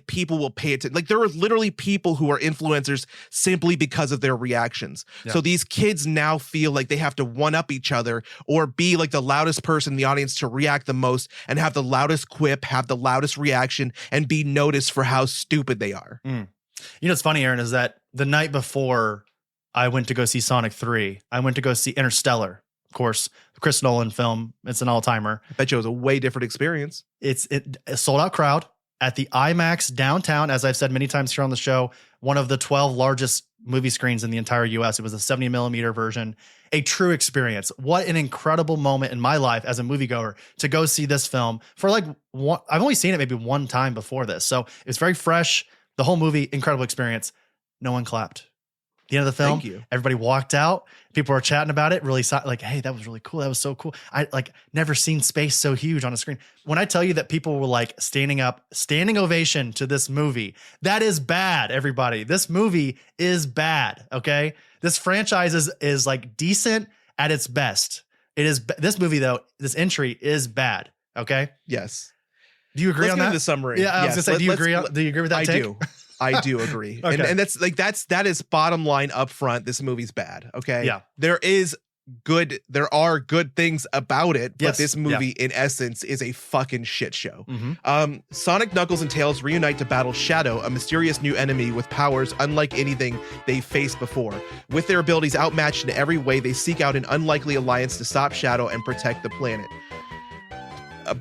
people will pay attention. Like there are literally people who are influencers simply because of their reactions. Yeah. So these kids now feel like they have to one up each other or be like the loudest person in the audience to react the most and have the loudest quip, have the loudest reaction, and be noticed for how stupid they are. You know what's funny, Aaron, is that the night before I went to go see Sonic 3, I went to go see Interstellar. Of course, the Chris Nolan film. It's an all-timer. I bet you it was a way different experience. It's a sold-out crowd at the IMAX downtown, as I've said many times here on the show, one of the 12 largest movie screens in the entire U.S. It was a 70 millimeter version. A true experience. What an incredible moment in my life as a moviegoer to go see this film for I've only seen it maybe one time before this. So it was very fresh. The whole movie, incredible experience. No one clapped. At the end of the film, Thank you. Everybody walked out. People were chatting about it. Really like, hey, that was really cool. That was so cool. I never seen space so huge on a screen. When I tell you that people were like standing up, standing ovation to this movie, that is bad, everybody. This movie is bad. Okay. This franchise is like decent at its best. It is this movie though. This entry is bad. Okay. Yes. Do you agree Let's on get that? into the summary. Yeah. I was Yes. gonna say, do you agree with that I take? do. I do agree. Okay. And that is bottom line up front. This movie's bad. Okay. Yeah. There are good things about it, but Yes. this movie in essence is a fucking shit show. Mm-hmm. Sonic, Knuckles, and Tails reunite to battle Shadow, a mysterious new enemy with powers unlike anything they've faced before. With their abilities outmatched in every way, they seek out an unlikely alliance to stop Shadow and protect the planet.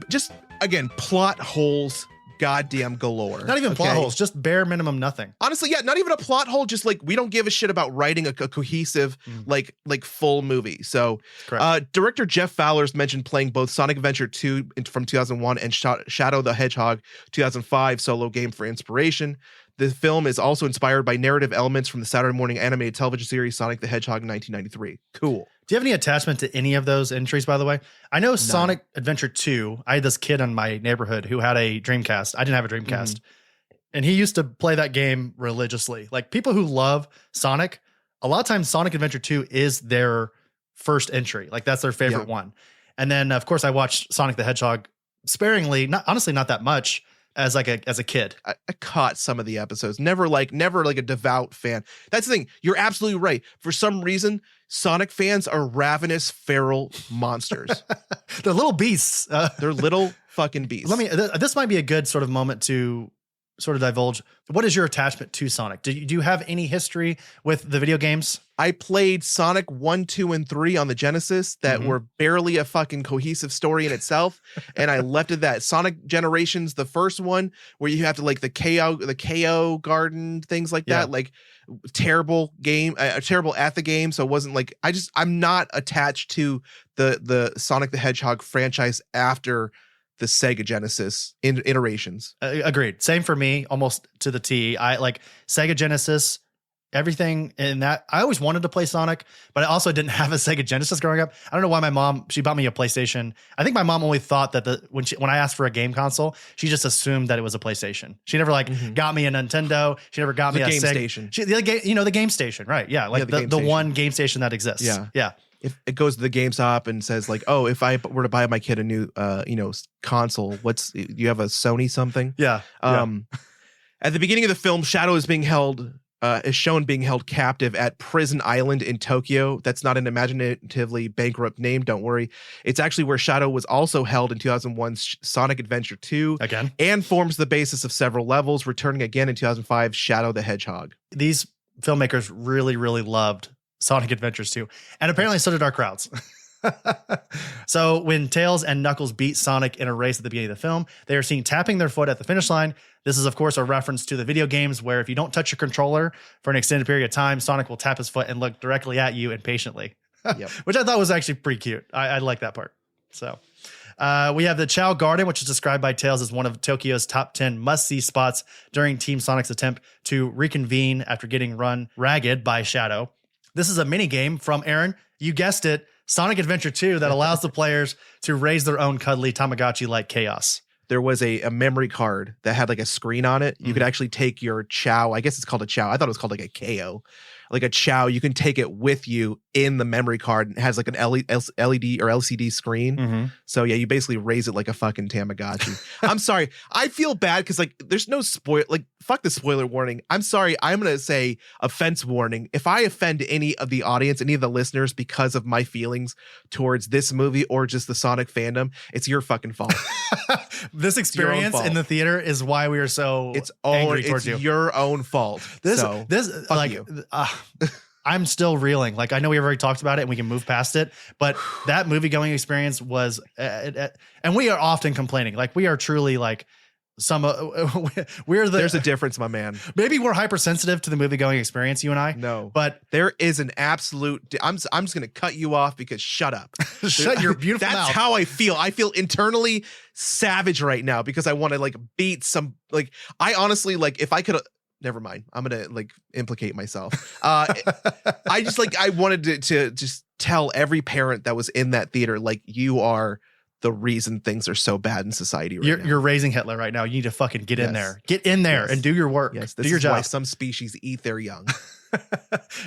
Just again, plot holes. Goddamn galore. Not even plot holes, just bare minimum nothing. Honestly, yeah, not even a plot hole. Just like we don't give a shit about writing a cohesive, like full movie. So, director Jeff Fowler's mentioned playing both Sonic Adventure 2 from 2001 and Shadow the Hedgehog 2005 solo game for inspiration. The film is also inspired by narrative elements from the Saturday morning animated television series Sonic the Hedgehog in 1993. Cool. Do you have any attachment to any of those entries, by the way? I know Sonic Adventure 2, I had this kid in my neighborhood who had a Dreamcast. I didn't have a Dreamcast. And he used to play that game religiously. Like people who love Sonic, a lot of times Sonic Adventure 2 is their first entry. Like that's their favorite one. And then of course I watched Sonic the Hedgehog sparingly, not that much as a kid. I caught some of the episodes. Never like a devout fan. That's the thing. You're absolutely right. For some reason, Sonic fans are ravenous feral monsters. They're little beasts. They're little fucking beasts. This might be a good sort of moment to sort of divulge. What is your attachment to Sonic? Do you have any history with the video games? I played Sonic 1, 2, and 3 on the Genesis that were barely a fucking cohesive story in itself. And I left it that. Sonic Generations, the first one, where you have to like the KO garden, things like that. Like terrible game, terrible at the game. So it wasn't like, I'm not attached to the Sonic the Hedgehog franchise after the Sega Genesis iterations. Agreed. Same for me, almost to the T. I like Sega Genesis, everything in that. I always wanted to play Sonic, but I also didn't have a Sega Genesis growing up. I don't know why my mom, she bought me a PlayStation. I think my mom only thought that when I asked for a game console, she just assumed that it was a PlayStation. She never got me a Nintendo. She never got me a game Sega station. The game station, right? Yeah, like the one game station that exists. Yeah. If it goes to the GameStop and says like, oh, if I were to buy my kid a new, console, you have a Sony something? Yeah. At the beginning of the film, Shadow is shown being held captive at Prison Island in Tokyo. That's not an imaginatively bankrupt name. Don't worry. It's actually where Shadow was also held in 2001's Sonic Adventure 2. Again. And forms the basis of several levels, returning again in 2005's Shadow the Hedgehog. These filmmakers really, really loved Sonic Adventures 2. And apparently so did our crowds. So when Tails and Knuckles beat Sonic in a race at the beginning of the film, they are seen tapping their foot at the finish line. This is, of course, a reference to the video games where if you don't touch your controller for an extended period of time, Sonic will tap his foot and look directly at you impatiently, which I thought was actually pretty cute. I like that part. So we have the Chow Garden, which is described by Tails as one of Tokyo's top 10 must-see spots during Team Sonic's attempt to reconvene after getting run ragged by Shadow. This is a mini game from Aaron. You guessed it. Sonic Adventure 2 that allows the players to raise their own cuddly Tamagotchi-like chaos. There was a memory card that had like a screen on it. You could actually take your Chow. I guess it's called a Chow. I thought it was called like a KO. like a chow, you can take it with you in the memory card. And it has like an LED or LCD screen. Mm-hmm. So yeah, you basically raise it like a fucking Tamagotchi. I'm sorry. I feel bad because like there's no fuck the spoiler warning. I'm sorry. I'm going to say offense warning. If I offend any of the audience, any of the listeners because of my feelings towards this movie or just the Sonic fandom, it's your fucking fault. This experience in the theater is why we are so angry towards you. Your own fault. I'm still reeling. Like, I know we've already talked about it and we can move past it, but that movie going experience was, and we are often complaining. Like, we are truly like there's a difference, my man. Maybe we're hypersensitive to the movie going experience, you and I. No, but there is an absolute, I'm just going to cut you off because shut up. Shut your beautiful mouth. That's how I feel. I feel internally savage right now because I want to like beat some, like, I honestly, like, if I could, never mind. I'm going to like implicate myself. I just like, I wanted to just tell every parent that was in that theater, like, you are the reason things are so bad in society right now. You're raising Hitler right now. You need to fucking get in there. Get in there and do your work. Yes, do your job. Why some species eat their young.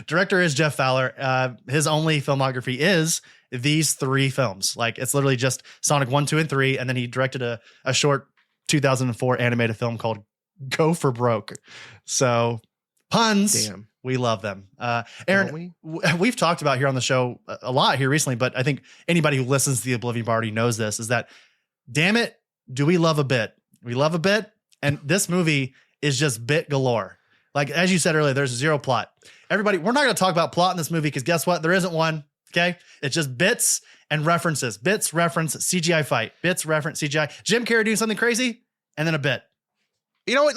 Director is Jeff Fowler. His only filmography is these 3 films. Like, it's literally just Sonic 1, 2, and 3. And then he directed a short 2004 animated film called Go for Broke. So puns. Damn. We love them. Aaron, we've talked about here on the show a lot here recently, but I think anybody who listens to the Oblivion Bar already knows this, is that, damn it, do we love a bit? We love a bit. And this movie is just bit galore. Like, as you said earlier, there's 0 plot. Everybody, we're not going to talk about plot in this movie because guess what? There isn't one. Okay. It's just bits and references. Bits, reference, CGI fight. Bits, reference, CGI. Jim Carrey doing something crazy and then a bit. You know what?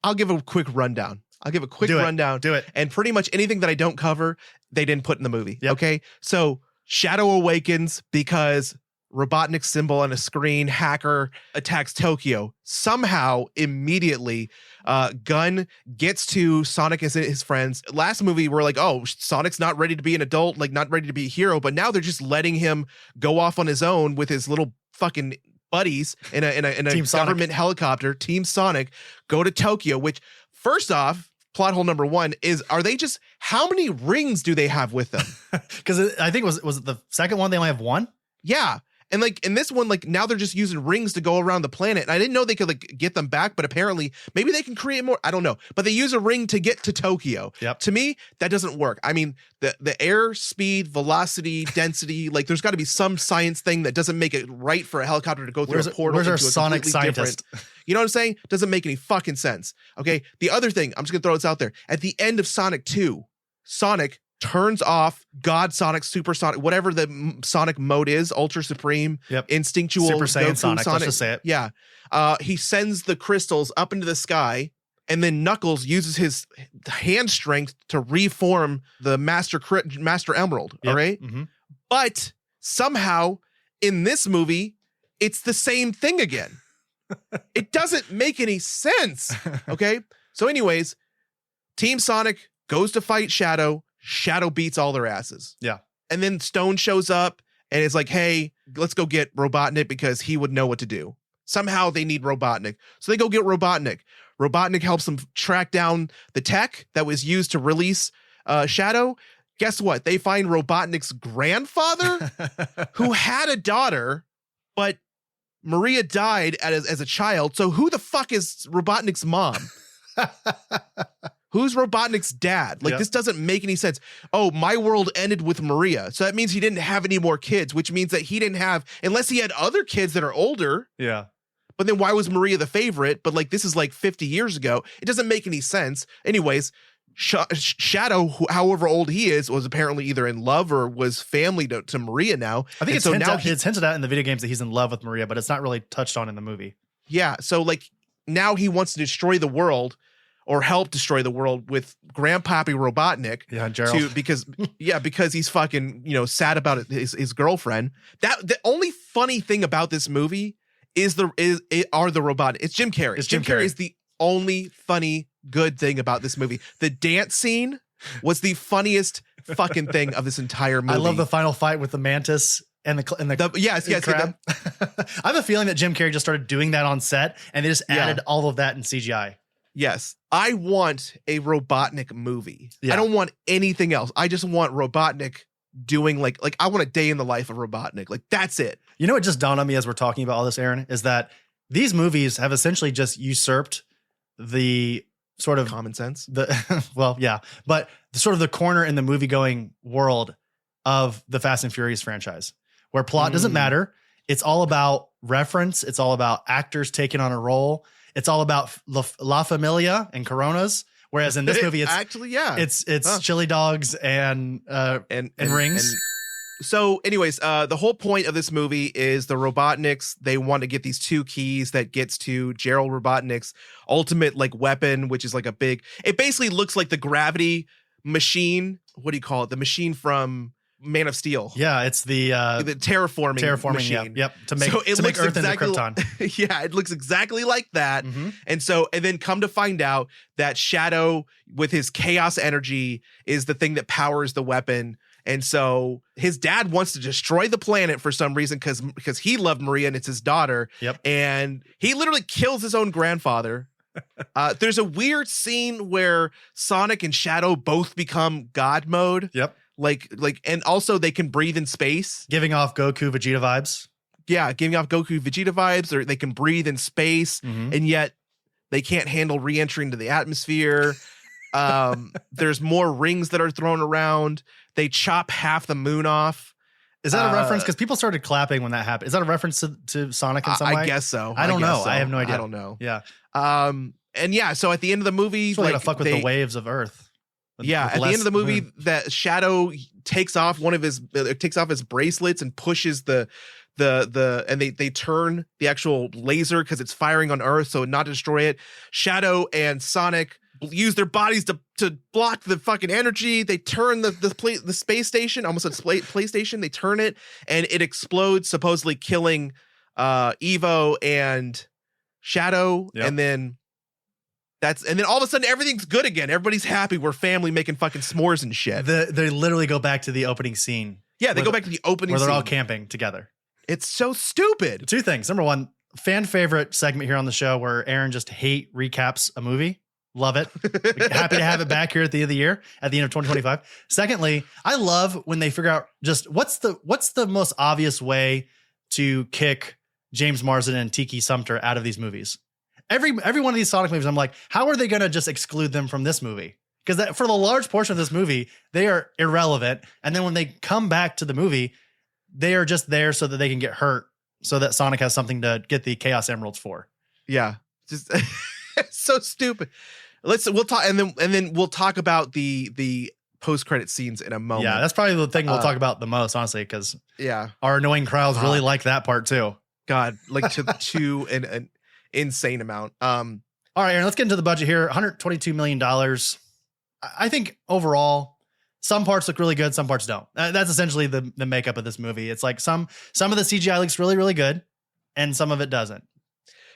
I'll give a quick rundown. rundown. Do it. And pretty much anything that I don't cover, they didn't put in the movie. Yep. Okay. So Shadow awakens because Robotnik's symbol on a screen, hacker attacks Tokyo. Somehow, immediately, Gunn gets to Sonic and his friends. Last movie, we're like, oh, Sonic's not ready to be an adult, like not ready to be a hero. But now they're just letting him go off on his own with his little fucking buddies in a government helicopter. Team Sonic go to Tokyo, which, first off, plot hole number 1 is, how many rings do they have with them? Because I think was it the second one? They only have 1? Yeah. And like in this one, like now they're just using rings to go around the planet. And I didn't know they could like get them back, but apparently maybe they can create more. I don't know. But they use a ring to get to Tokyo. Yep. To me, that doesn't work. I mean, the air speed, velocity, density, like there's got to be some science thing that doesn't make it right for a helicopter to go through a portal. Where's our into a Sonic scientist? You know what I'm saying? Doesn't make any fucking sense. Okay. The other thing, I'm just gonna throw this out there. At the end of Sonic 2, Sonic turns off God Sonic, Super Sonic, whatever the Sonic mode is, Ultra Supreme, Instinctual, Super Saiyan Goku Sonic. Let's just say it. Yeah. He sends the crystals up into the sky, and then Knuckles uses his hand strength to reform the Master Emerald. Yep. All right. Mm-hmm. But somehow in this movie, it's the same thing again. It doesn't make any sense. Okay. So anyways, Team Sonic goes to fight Shadow. Shadow beats all their asses. Yeah. And then Stone shows up and is like, hey, let's go get Robotnik because he would know what to do. Somehow they need Robotnik. So they go get Robotnik. Robotnik helps them track down the tech that was used to release Shadow. Guess what? They find Robotnik's grandfather who had a daughter, but Maria died as a child. So who the fuck is Robotnik's mom? Who's Robotnik's dad? Like, this doesn't make any sense. Oh, my world ended with Maria. So that means he didn't have any more kids, which means that he didn't have, unless he had other kids that are older. Yeah. But then why was Maria the favorite? But like, this is like 50 years ago. It doesn't make any sense. Anyways, Shadow, however old he is, was apparently either in love or was family to Maria now. I think it's hinted at in the video games that he's in love with Maria, but it's not really touched on in the movie. Yeah. So like now he wants to destroy the world, or help destroy the world with Grandpappy Robotnik. Yeah, Gerald. Because he's fucking, sad about his girlfriend. The only funny thing about this movie are the Robotnik. It's Jim Carrey. Jim Carrey is the only funny good thing about this movie. The dance scene was the fucking thing of this entire movie. I love the final fight with the mantis and the crab. I have a feeling that Jim Carrey just started doing that on set and they just added all of that in CGI. Yes. I want a Robotnik movie. Yeah. I don't want anything else. I just want Robotnik doing like I want a day in the life of Robotnik. Like that's it. You know what just dawned on me as we're talking about all this, Aaron, is that these movies have essentially just usurped the sort of Common sense. Well, yeah, but the sort of the corner in the movie going world of the Fast and Furious franchise, where plot doesn't matter. It's all about reference. It's all about actors taking on a role. It's all about La Familia and Coronas. Whereas in this movie, it's actually, yeah, it's chili dogs and rings. So anyways, the whole point of this movie is the Robotniks, they want to get these 2 keys that gets to Gerald Robotnik's ultimate like weapon, which is like it basically looks like the gravity machine. What do you call it? The machine from Man of Steel. Yeah, it's the terraforming machine. Yep. To make Earth into Krypton. Yeah, it looks exactly like that. Mm-hmm. And then come to find out that Shadow with his chaos energy is the thing that powers the weapon. And so his dad wants to destroy the planet for some reason because he loved Maria and it's his daughter. Yep. And he literally kills his own grandfather. There's a weird scene where Sonic and Shadow both become God mode. Yep. Like, and also they can breathe in space. Giving off Goku Vegeta vibes. Yeah, giving off Goku Vegeta vibes, or they can breathe in space, and yet they can't handle re-entry into the atmosphere. There's more rings that are thrown around. They chop half the moon off. Is that a reference? Because people started clapping when that happened. Is that a reference to Sonic in some way? I guess so. I don't know. So. I have no idea. I don't know. Yeah. And yeah, so at the end of the movie, so like to fuck with the waves of Earth. At the end of the movie, that Shadow takes off his bracelets and pushes and they turn the actual laser because it's firing on Earth, so not to destroy it. Shadow and Sonic use their bodies to block the fucking energy. They turn the space station, almost a PlayStation. They turn it and it explodes, supposedly killing Evo and Shadow, yep. and then all of a sudden everything's good again. Everybody's happy. We're family making fucking s'mores and shit. They literally go back to the opening scene. Yeah, they go back to the opening where they're scene. all camping together. It's so stupid. 2 things. Number 1, fan favorite segment here on the show where Aaron just hate recaps a movie. Love it. Happy to have it back here at the end of the year, at the end of 2025. Secondly, I love when they figure out just what's the most obvious way to kick James Marsden and Tiki Sumter out of these movies. Every one of these Sonic movies, I'm like, how are they going to just exclude them from this movie? Because for the large portion of this movie, they are irrelevant. And then when they come back to the movie, they are just there so that they can get hurt, so that Sonic has something to get the Chaos Emeralds for. Yeah, just it's so stupid. We'll talk, and then we'll talk about the post-credit scenes in a moment. Yeah, that's probably the thing we'll talk about the most, honestly, because our annoying crowds really like that part too. God, like to an insane amount. All right, Aaron, let's get into the budget here. $122 million. I think overall, some parts look really good, some parts don't. That's essentially the makeup of this movie. It's like some of the CGI looks really, really good, and some of it doesn't.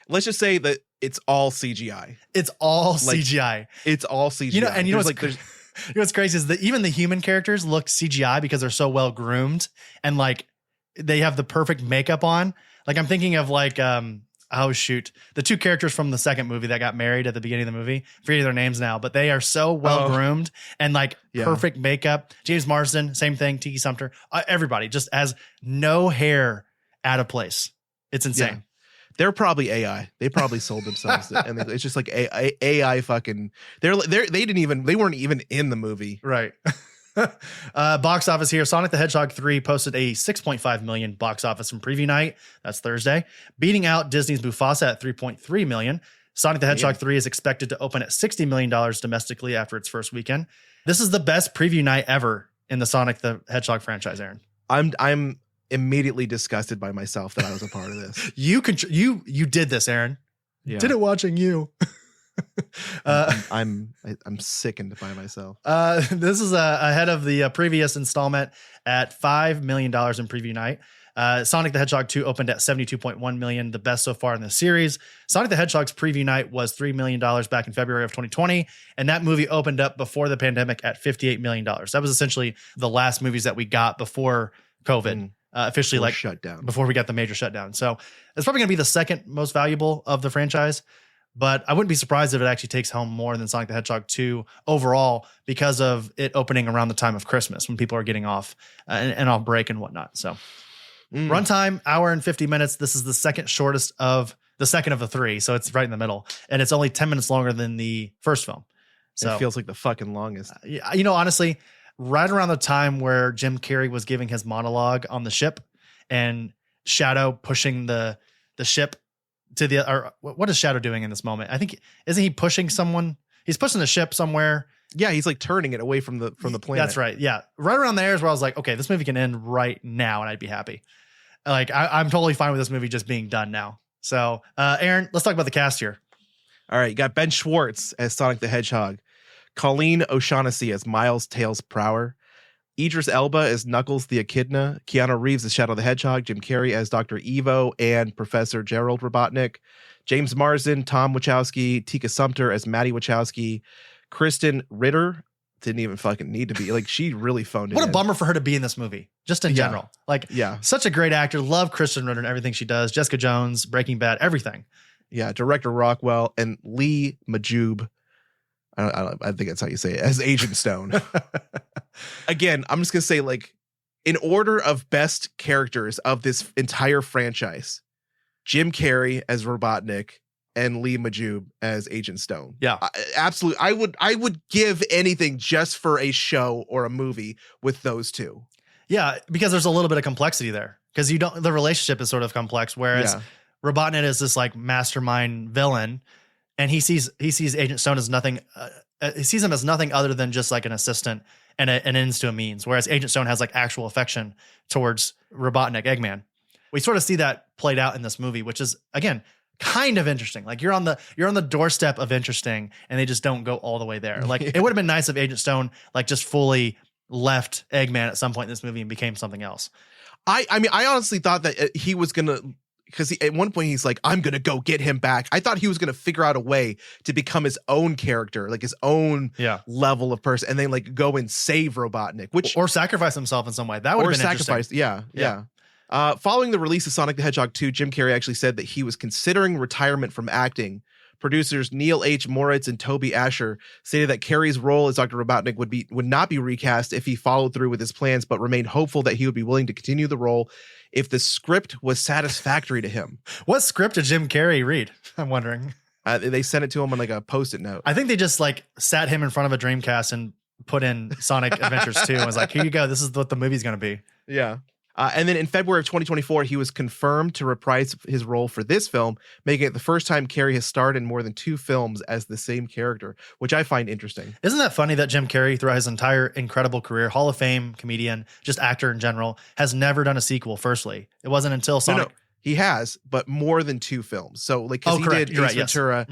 Let's just say that it's all CGI. It's all CGI. It's all CGI. You know what's crazy is that even the human characters look CGI because they're so well groomed and like they have the perfect makeup on. Like I'm thinking of like the 2 characters from the second movie that got married at the beginning of the movie. I'm forgetting their names now, but they are so well groomed and like perfect makeup. James Marsden, same thing. Tiki Sumter, everybody just has no hair out of place. It's insane. Yeah. They're probably AI. They probably sold themselves, and it's just like AI fucking. They weren't even in the movie, right? Box office here. Sonic the Hedgehog 3 posted a 6.5 million box office from preview night. That's Thursday, beating out Disney's Mufasa at 3.3 million. Sonic the Hedgehog 3 is expected to open at $60 million domestically after its first weekend. This is the best preview night ever in the Sonic the Hedgehog franchise, Aaron. I'm immediately disgusted by myself that I was a part of this. You did this, Aaron. Yeah. Did it watching you. I'm sickened by myself. This is ahead of the previous installment at $5 million in preview night. Sonic the Hedgehog 2 opened at $72.1 million, the best so far in the series. Sonic the Hedgehog's preview night was $3 million back in February of 2020, and that movie opened up before the pandemic at $58 million. That was essentially the last movies that we got before COVID. Officially like shut down before we got the major shutdown. So it's probably going to be the second most valuable of the franchise. but I wouldn't be surprised if it actually takes home more than Sonic the Hedgehog 2 overall because of it opening around the time of Christmas when people are getting off and off break and whatnot. So runtime, hour and 50 minutes. This is the second of the three. So it's right in the middle, and it's only 10 minutes longer than the first film. So it feels like the fucking longest. Honestly, right around the time where Jim Carrey was giving his monologue on the ship and Shadow pushing the ship to the, or what is Shadow doing in this moment? I think, isn't he pushing someone? He's pushing the ship somewhere. Yeah, he's like turning it away from the planet. That's right. Yeah. Right around there is where I was like, okay, this movie can end right now and I'd be happy. Like I'm totally fine with this movie just being done now. So Aaron, let's talk about the cast here. All right, you got Ben Schwartz as Sonic the Hedgehog, Colleen O'Shaughnessy as Miles Tails Prower, Idris Elba as Knuckles the Echidna, Keanu Reeves as Shadow the Hedgehog, Jim Carrey as Dr. Evo and Professor Gerald Robotnik, James Marsden, Tom Wachowski, Tika Sumpter as Maddie Wachowski, Kristen Ritter didn't even fucking need to be, like, she really phoned it in. What a bummer for her to be in this movie, just in general. Like, such a great actor. Love Kristen Ritter and everything she does. Jessica Jones, Breaking Bad, everything. Yeah, director Rockwell and Lee Majube. I think that's how you say it, as Agent Stone. Again, I'm just gonna say, like, in order of best characters of this entire franchise, Jim Carrey as Robotnik and Lee Majube as Agent Stone. Yeah, absolutely. I would give anything just for a show or a movie with those two. Yeah, because there's a little bit of complexity there, because the relationship is sort of complex, whereas Robotnik is this like mastermind villain, and he sees Agent Stone as nothing. He sees him as nothing other than just like an assistant and an ends to a means. Whereas Agent Stone has like actual affection towards Robotnik, Eggman. We sort of see that played out in this movie, which is, again, kind of interesting. Like you're on the doorstep of interesting, and they just don't go all the way there. Like it would have been nice if Agent Stone like just fully left Eggman at some point in this movie and became something else. I mean, I honestly thought that he was gonna, because at one point he's like, I'm gonna go get him back. I thought he was gonna figure out a way to become his own character, like his own level of person, and then like go and save Robotnik, or sacrifice himself in some way. That would have been interesting. Yeah. Following the release of Sonic the Hedgehog 2, Jim Carrey actually said that he was considering retirement from acting. Producers Neil H. Moritz and Toby Asher stated that Carrey's role as Dr. Robotnik would not be recast if he followed through with his plans, but remained hopeful that he would be willing to continue the role if the script was satisfactory to him. What script did Jim Carrey read? I'm wondering. They sent it to him on like a Post-it note. I think they just like sat him in front of a Dreamcast and put in Sonic Adventures 2 and was like, here you go. This is what the movie's going to be. Yeah. And then in February of 2024, he was confirmed to reprise his role for this film, making it the first time Carrey has starred in more than 2 films as the same character, which I find interesting. Isn't that funny that Jim Carrey, throughout his entire incredible career, Hall of Fame comedian, just actor in general, has never done a sequel, firstly? It wasn't until Sonic... No, he has, but more than 2 films. So, like, because he did Ace Ventura,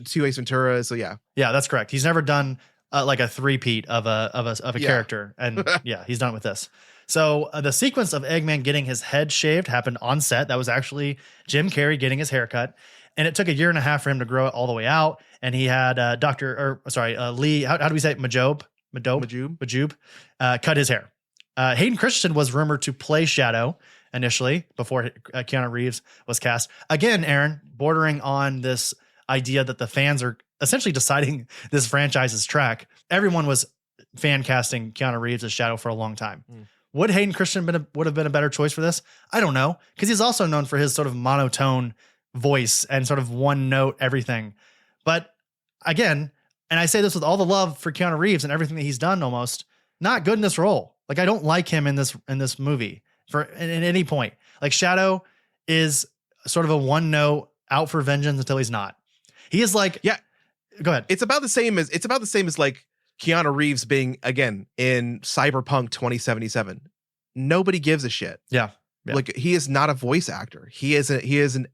2 Ace Ventura, so yeah. Yeah, that's correct. He's never done like a three-peat of a character, and yeah, he's done it with this. So the sequence of Eggman getting his head shaved happened on set. That was actually Jim Carrey getting his haircut. And it took a year and a half for him to grow it all the way out. And he had Lee, how do we say it? Majube cut his hair. Hayden Christensen was rumored to play Shadow initially before Keanu Reeves was cast. Again, Aaron, bordering on this idea that the fans are essentially deciding this franchise's track. Everyone was fan casting Keanu Reeves as Shadow for a long time. Would Hayden Christensen would have been a better choice for this? I don't know, because he's also known for his sort of monotone voice and sort of one note everything. But again, and I say this with all the love for Keanu Reeves and everything that he's done, almost not good in this role. Like I don't like him in this movie at any point. Like Shadow is sort of a one note out for vengeance until he's not. He is like, go ahead. It's about the same as like Keanu Reeves being, again, in Cyberpunk 2077. Nobody gives a shit. Yeah. Like he is not a voice actor. He is an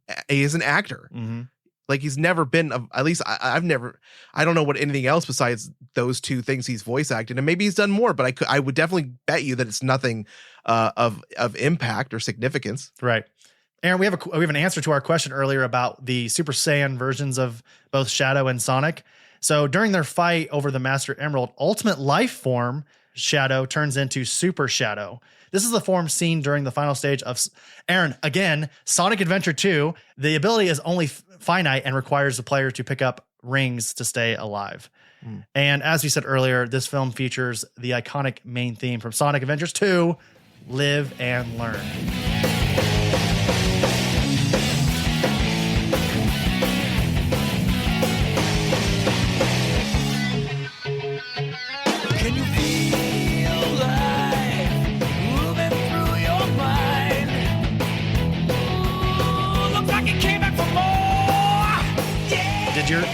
actor. Mm-hmm. Like he's never been, at least I don't know what anything else besides those 2 things he's voice acted, and maybe he's done more, but I would definitely bet you that it's nothing of impact or significance. Right. Aaron, we have an answer to our question earlier about the Super Saiyan versions of both Shadow and Sonic. So during their fight over the Master Emerald, ultimate life form Shadow turns into Super Shadow. This is the form seen during the final stage of Aaron. Again, Sonic Adventure 2. The ability is only finite and requires the player to pick up rings to stay alive. And as we said earlier, this film features the iconic main theme from Sonic Adventures 2, Live and Learn.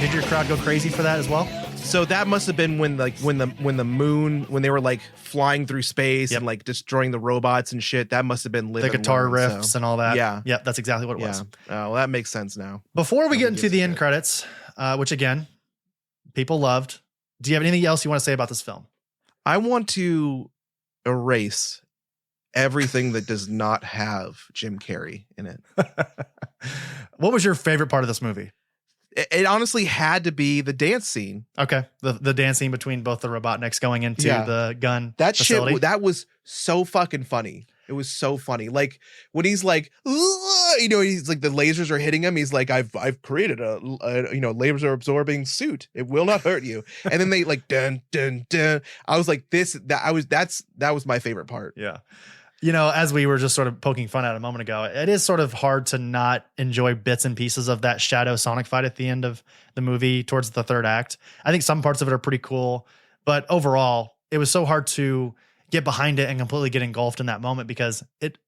Did your crowd go crazy for that as well? So that must have been when the moon, when they were like flying through space and like destroying the robots and shit. That must have been the guitar riffs and all that. Yeah, that's exactly what it was. Oh, well, that makes sense now. Before we get into the end credits, which again, people loved. Do you have anything else you want to say about this film? I want to erase everything that does not have Jim Carrey in it. What was your favorite part of this movie? It honestly had to be the dance scene. Okay. The dance scene between both the Robotniks going into the gun facility. That was so fucking funny. It was so funny. Like when he's like, he's like the lasers are hitting him. He's like, I've created a laser absorbing suit. It will not hurt you. And then they like dun dun dun. I was like that was my favorite part. Yeah. As we were just sort of poking fun at a moment ago, it is sort of hard to not enjoy bits and pieces of that Shadow Sonic fight at the end of the movie towards the third act. I think some parts of it are pretty cool, but overall, it was so hard to get behind it and completely get engulfed in that moment because it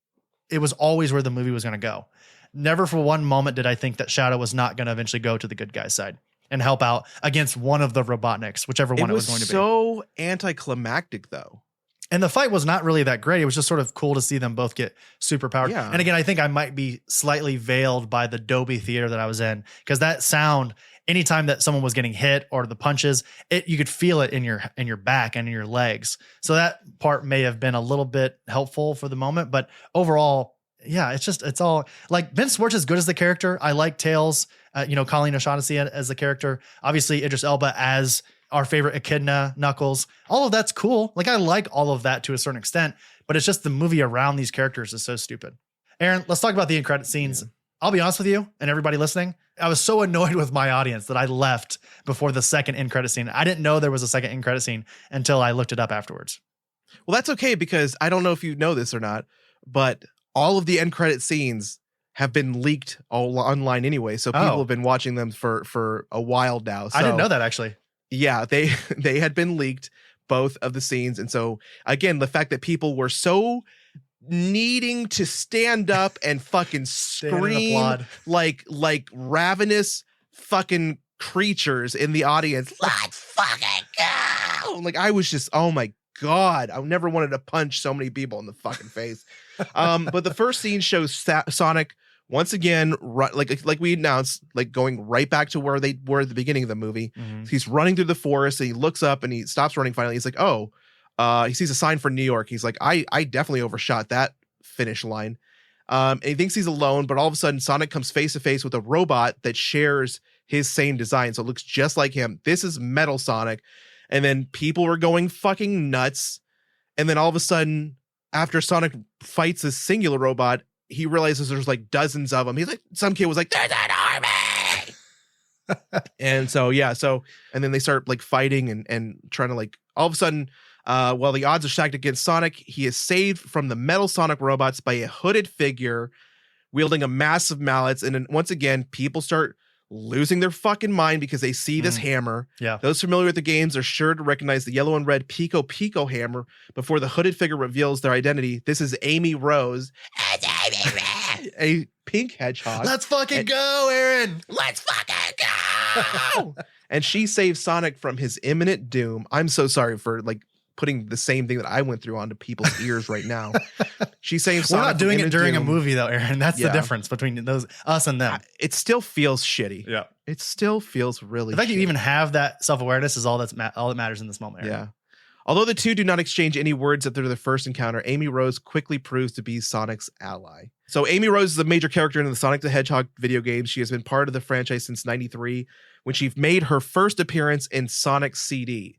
was always where the movie was going to go. Never for one moment did I think that Shadow was not going to eventually go to the good guy's side and help out against one of the Robotniks, whichever one it was going to be. It was so anticlimactic, though. And the fight was not really that great. It was just sort of cool to see them both get superpowered. Yeah. And again, I think I might be slightly veiled by the Dolby theater that I was in because that sound, anytime that someone was getting hit or the punches, you could feel it in your back and in your legs. So that part may have been a little bit helpful for the moment, but overall, yeah, it's all like Ben Schwartz is good as the character. I like Tails, Colleen O'Shaughnessy as the character. Obviously, Idris Elba as our favorite Echidna, Knuckles. All of that's cool. Like I like all of that to a certain extent, but it's just the movie around these characters is so stupid. Aaron, let's talk about the end credit scenes. Yeah. I'll be honest with you and everybody listening. I was so annoyed with my audience that I left before the second end credit scene. I didn't know there was a second end credit scene until I looked it up afterwards. Well, that's okay because I don't know if you know this or not, but all of the end credit scenes have been leaked all online anyway. So people have been watching them for a while now. So, I didn't know that actually. Yeah, they had been leaked, both of the scenes. And so, again, the fact that people were so needing to stand up and fucking scream like ravenous fucking creatures in the audience. Let's fucking go! Like, I was just, oh my God, I never wanted to punch so many people in the fucking face. But the first scene shows Sonic once again, like we announced, like going right back to where they were at the beginning of the movie. Mm-hmm. He's running through the forest and he looks up and he stops running finally. He's like, he sees a sign for New York. He's like, I definitely overshot that finish line. And he thinks he's alone, but all of a sudden Sonic comes face to face with a robot that shares his same design. So it looks just like him. This is Metal Sonic. And then people were going fucking nuts. And then all of a sudden, after Sonic fights this singular robot, he realizes there's like dozens of them. He's like, some kid was like, there's an army. And so, and then they start like fighting and trying to like, all of a sudden, while the odds are stacked against Sonic, he is saved from the Metal Sonic robots by a hooded figure wielding a massive mallet. And then once again, people start losing their fucking mind because they see this hammer. Yeah. Those familiar with the games are sure to recognize the yellow and red Pico Pico hammer before the hooded figure reveals their identity. This is Amy Rose, a pink hedgehog. Let's fucking go, Aaron. Let's fucking go. And she saves Sonic from his imminent doom. I'm so sorry for like putting the same thing that I went through onto people's ears right now. She saves Sonic. We're not doing it during a movie though, Aaron. That's the difference between us and them. It still feels shitty. Yeah. It still feels really The fact shitty. you even have that self-awareness is all that matters in this moment, Aaron. Yeah. Although the two do not exchange any words after their first encounter, Amy Rose quickly proves to be Sonic's ally. So Amy Rose is a major character in the Sonic the Hedgehog video games. She has been part of the franchise since '93, when she made her first appearance in Sonic CD.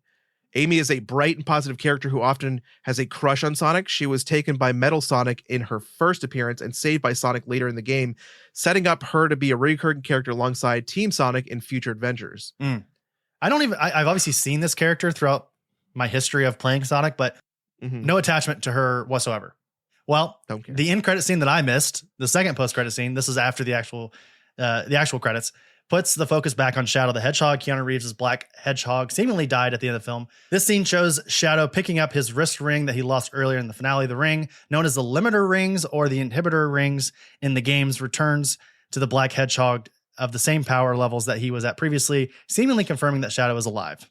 Amy is a bright and positive character who often has a crush on Sonic. She was taken by Metal Sonic in her first appearance and saved by Sonic later in the game, setting up her to be a recurring character alongside Team Sonic in future adventures. I've obviously seen this character throughout my history of playing Sonic, but no attachment to her whatsoever. Well, the end credit scene that I missed, the second post credit scene, this is after the actual credits, puts the focus back on Shadow the Hedgehog. Keanu Reeves' black hedgehog seemingly died at the end of the film. This scene shows Shadow picking up his wrist ring that he lost earlier in the finale. The ring, known as the limiter rings or the inhibitor rings in the games, returns to the black hedgehog of the same power levels that he was at previously, seemingly confirming that Shadow is alive.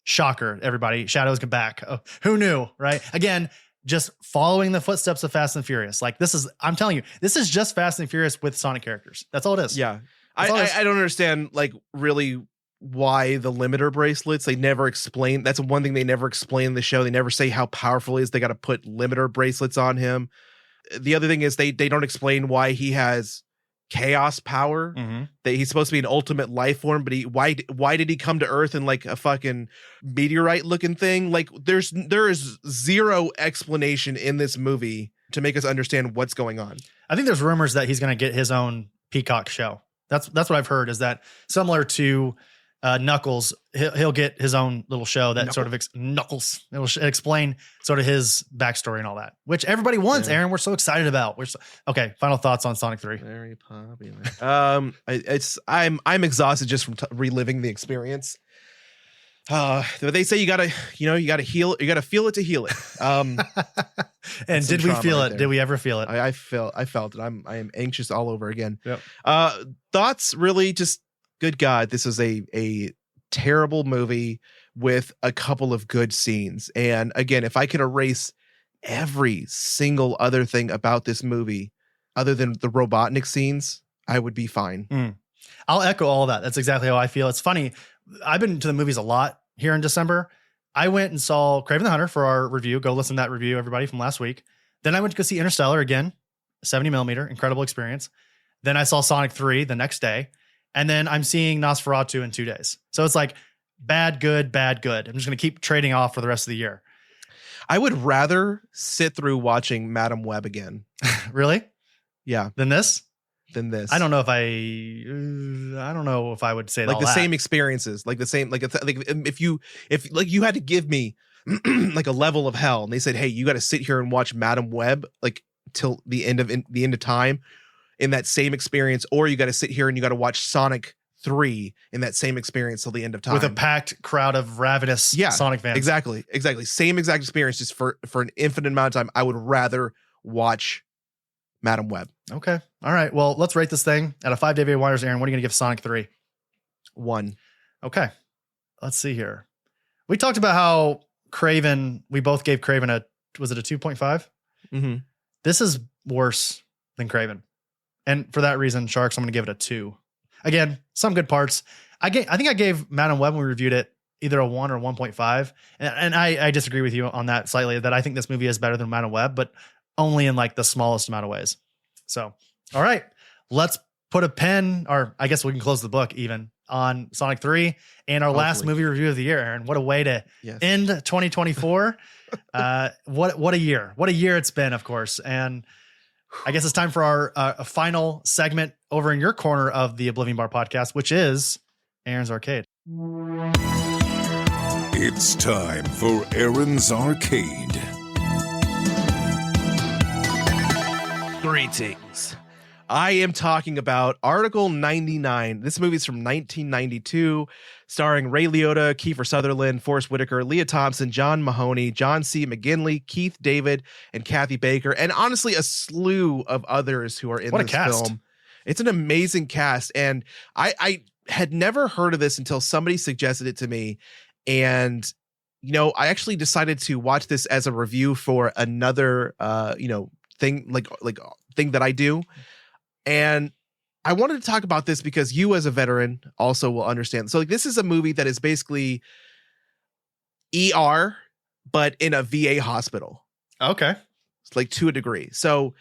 Shocker, everybody. Shadow's back. Oh, who knew, right? Again, just following the footsteps of Fast and Furious. Like I'm telling you, this is just Fast and Furious with Sonic characters. That's all it is. Yeah. I don't understand, like, really why the limiter bracelets. They never explain. That's one thing they never explain in the show. They never say how powerful he is. They got to put limiter bracelets on him. The other thing is they don't explain why he has chaos power. That he's supposed to be an ultimate life form, but why did he come to Earth in like a fucking meteorite looking thing? Like there is zero explanation in this movie to make us understand what's going on. I think there's rumors that he's going to get his own Peacock show. That's what I've heard, is that similar to Knuckles, he'll get his own little show that sort of Knuckles. It'll explain sort of his backstory and all that, which everybody wants. Aaron, we're so excited about. Okay. Final thoughts on Sonic 3. Very popular. I'm exhausted just from reliving the experience. They say you gotta heal. You gotta feel it to heal it. And did we feel it? Did we ever feel it? I felt it. I am anxious all over again. Yep. Thoughts, really, just good God, this is a terrible movie with a couple of good scenes. And again, if I could erase every single other thing about this movie other than the Robotnik scenes, I would be fine. I'll echo all of that. That's exactly how I feel. It's funny. I've been to the movies a lot here in December. I went and saw Kraven the Hunter for our review. Go listen to that review, everybody, from last week. Then I went to go see Interstellar again, 70 millimeter, incredible experience. Then I saw Sonic 3 the next day. And then I'm seeing Nosferatu in 2 days. So it's like bad, good, bad, good. I'm just going to keep trading off for the rest of the year. I would rather sit through watching Madam Web again. Really? Yeah. Than this? Than this. I don't know if I would say like the same experiences, like the same, like if you had to give me like a level of hell and they said, hey, you got to sit here and watch Madam Web like till the end of time in that same experience, or you got to sit here and you got to watch Sonic 3 in that same experience till the end of time with a packed crowd of ravenous Sonic fans. Exactly. Same exact experience, just for an infinite amount of time. I would rather watch Madam Web. Okay. All right. Well, let's rate this thing out of 5 David Wires. Aaron, what are you going to give Sonic 3? 1. Okay. Let's see here. We talked about how Kraven, we both gave Kraven was it a 2.5? This is worse than Kraven. And for that reason, Sharks, I'm going to give it a 2. Again, some good parts. I think I gave Madam Web when we reviewed it either a 1 or 1.5. And I disagree with you on that slightly, that I think this movie is better than Madam Web, but only in like the smallest amount of ways. So, all right, let's put a pen, or I guess we can close the book even, on Sonic 3 and our last movie review of the year, Aaron. What a way to end 2024. What a year. What a year it's been, of course. And I guess it's time for our final segment over in your corner of the Oblivion Bar podcast, which is Aaron's Arcade. It's time for Aaron's Arcade. Greetings. I am talking about Article 99. This movie is from 1992, starring Ray Liotta, Kiefer Sutherland, Forrest Whitaker, Leah Thompson, John Mahoney, John C. McGinley, Keith David, and Kathy Baker, and honestly a slew of others who are in this film. It's an amazing cast, and I had never heard of this until somebody suggested it to me, and I actually decided to watch this as a review for another thing thing that I do. And I wanted to talk about this because you as a veteran also will understand. So this is a movie that is basically ER, but in a VA hospital. Okay. It's like to a degree. So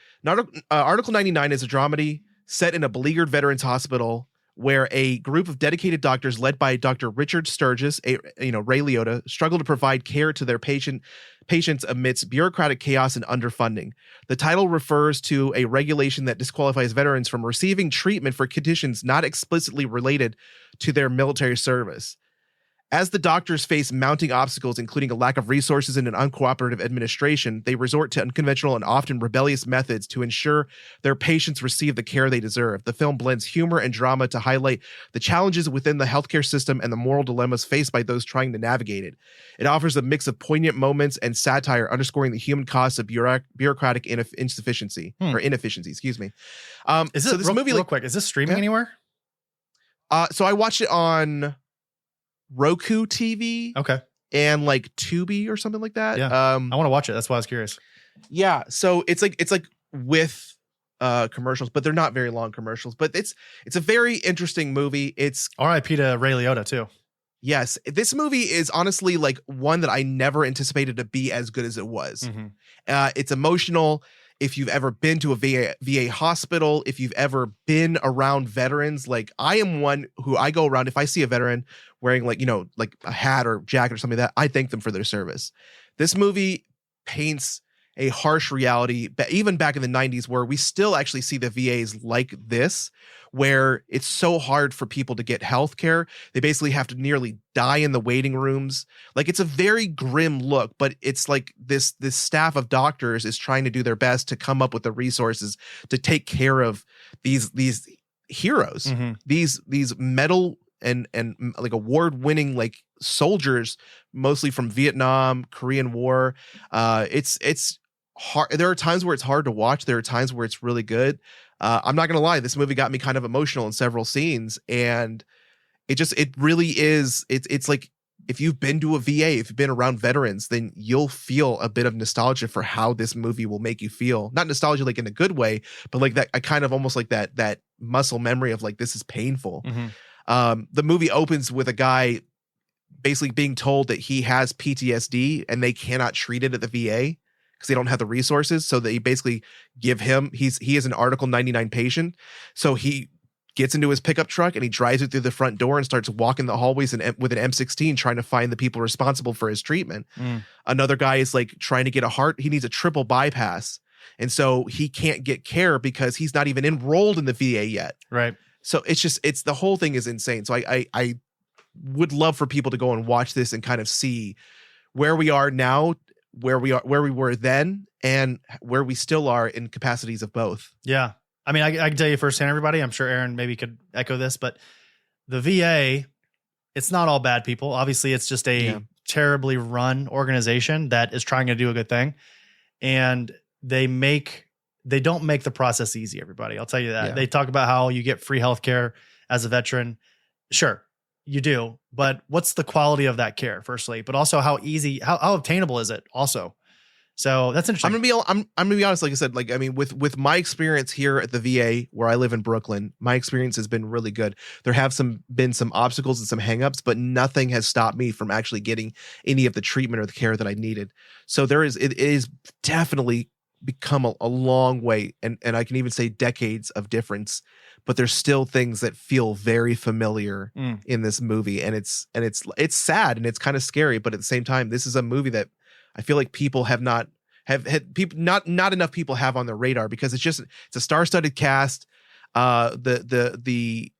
Article 99 is a dramedy set in a beleaguered veterans hospital where a group of dedicated doctors led by Dr. Richard Sturgis, Ray Liotta, struggle to provide care to their patients amidst bureaucratic chaos and underfunding. The title refers to a regulation that disqualifies veterans from receiving treatment for conditions not explicitly related to their military service. As the doctors face mounting obstacles, including a lack of resources and an uncooperative administration, they resort to unconventional and often rebellious methods to ensure their patients receive the care they deserve. The film blends humor and drama to highlight the challenges within the healthcare system and the moral dilemmas faced by those trying to navigate it. It offers a mix of poignant moments and satire, underscoring the human costs of bureaucratic inefficiency. Excuse me. Is it real quick? Is this streaming anywhere? So I watched it on Roku TV, okay, and like Tubi or something like that. Yeah, I want to watch it. That's why I was curious. Yeah, so it's like with commercials, but they're not very long commercials. But it's a very interesting movie. It's R.I.P. to Ray Liotta too. Yes, this movie is honestly like one that I never anticipated to be as good as it was. Mm-hmm. It's emotional. If you've ever been to a VA hospital, if you've ever been around veterans, like I am one who I go around, if I see a veteran wearing like a hat or jacket or something like that, I thank them for their service. This movie paints a harsh reality, but even back in the 90s, where we still actually see the VAs like this, where it's so hard for people to get health care. They basically have to nearly die in the waiting rooms. Like, it's a very grim look, but it's like this staff of doctors is trying to do their best to come up with the resources to take care of these heroes, mm-hmm. these medal and like award-winning like soldiers, mostly from Vietnam, Korean War. It's hard. There are times where it's hard to watch. There are times where it's really good. I'm not gonna lie, this movie got me kind of emotional in several scenes, and it really is. It's like, if you've been to a VA, if you've been around veterans, then you'll feel a bit of nostalgia for how this movie will make you feel. Not nostalgia like in a good way, but like that, I kind of almost like that muscle memory of like, this is painful. Mm-hmm. The movie opens with a guy basically being told that he has PTSD and they cannot treat it at the VA because they don't have the resources. So they basically give him, he is an Article 99 patient. So he gets into his pickup truck and he drives it through the front door and starts walking the hallways with an M16 trying to find the people responsible for his treatment. Another guy is like trying to get he needs a triple bypass. And so he can't get care because he's not even enrolled in the VA yet. Right. So it's the whole thing is insane. So I would love for people to go and watch this and kind of see where we are now, where we were then, and where we still are in capacities of both. Yeah. I mean, I can tell you firsthand, everybody, I'm sure Aaron maybe could echo this, but the VA, it's not all bad people. Obviously, it's just a terribly run organization that is trying to do a good thing. And they don't make the process easy, everybody. I'll tell you that. Yeah. They talk about how you get free healthcare as a veteran. Sure, you do. But what's the quality of that care, firstly? But also how obtainable is it also? So that's interesting. I'm gonna be honest. Like I said, like, I mean, with my experience here at the VA where I live in Brooklyn, my experience has been really good. There have been some obstacles and some hangups, but nothing has stopped me from actually getting any of the treatment or the care that I needed. So it is definitely become a long way, and I can even say decades of difference, but there's still things that feel very familiar in this movie, and it's sad and it's kind of scary, but at the same time, this is a movie that I feel like people not enough people have on their radar, because it's a star-studded cast. The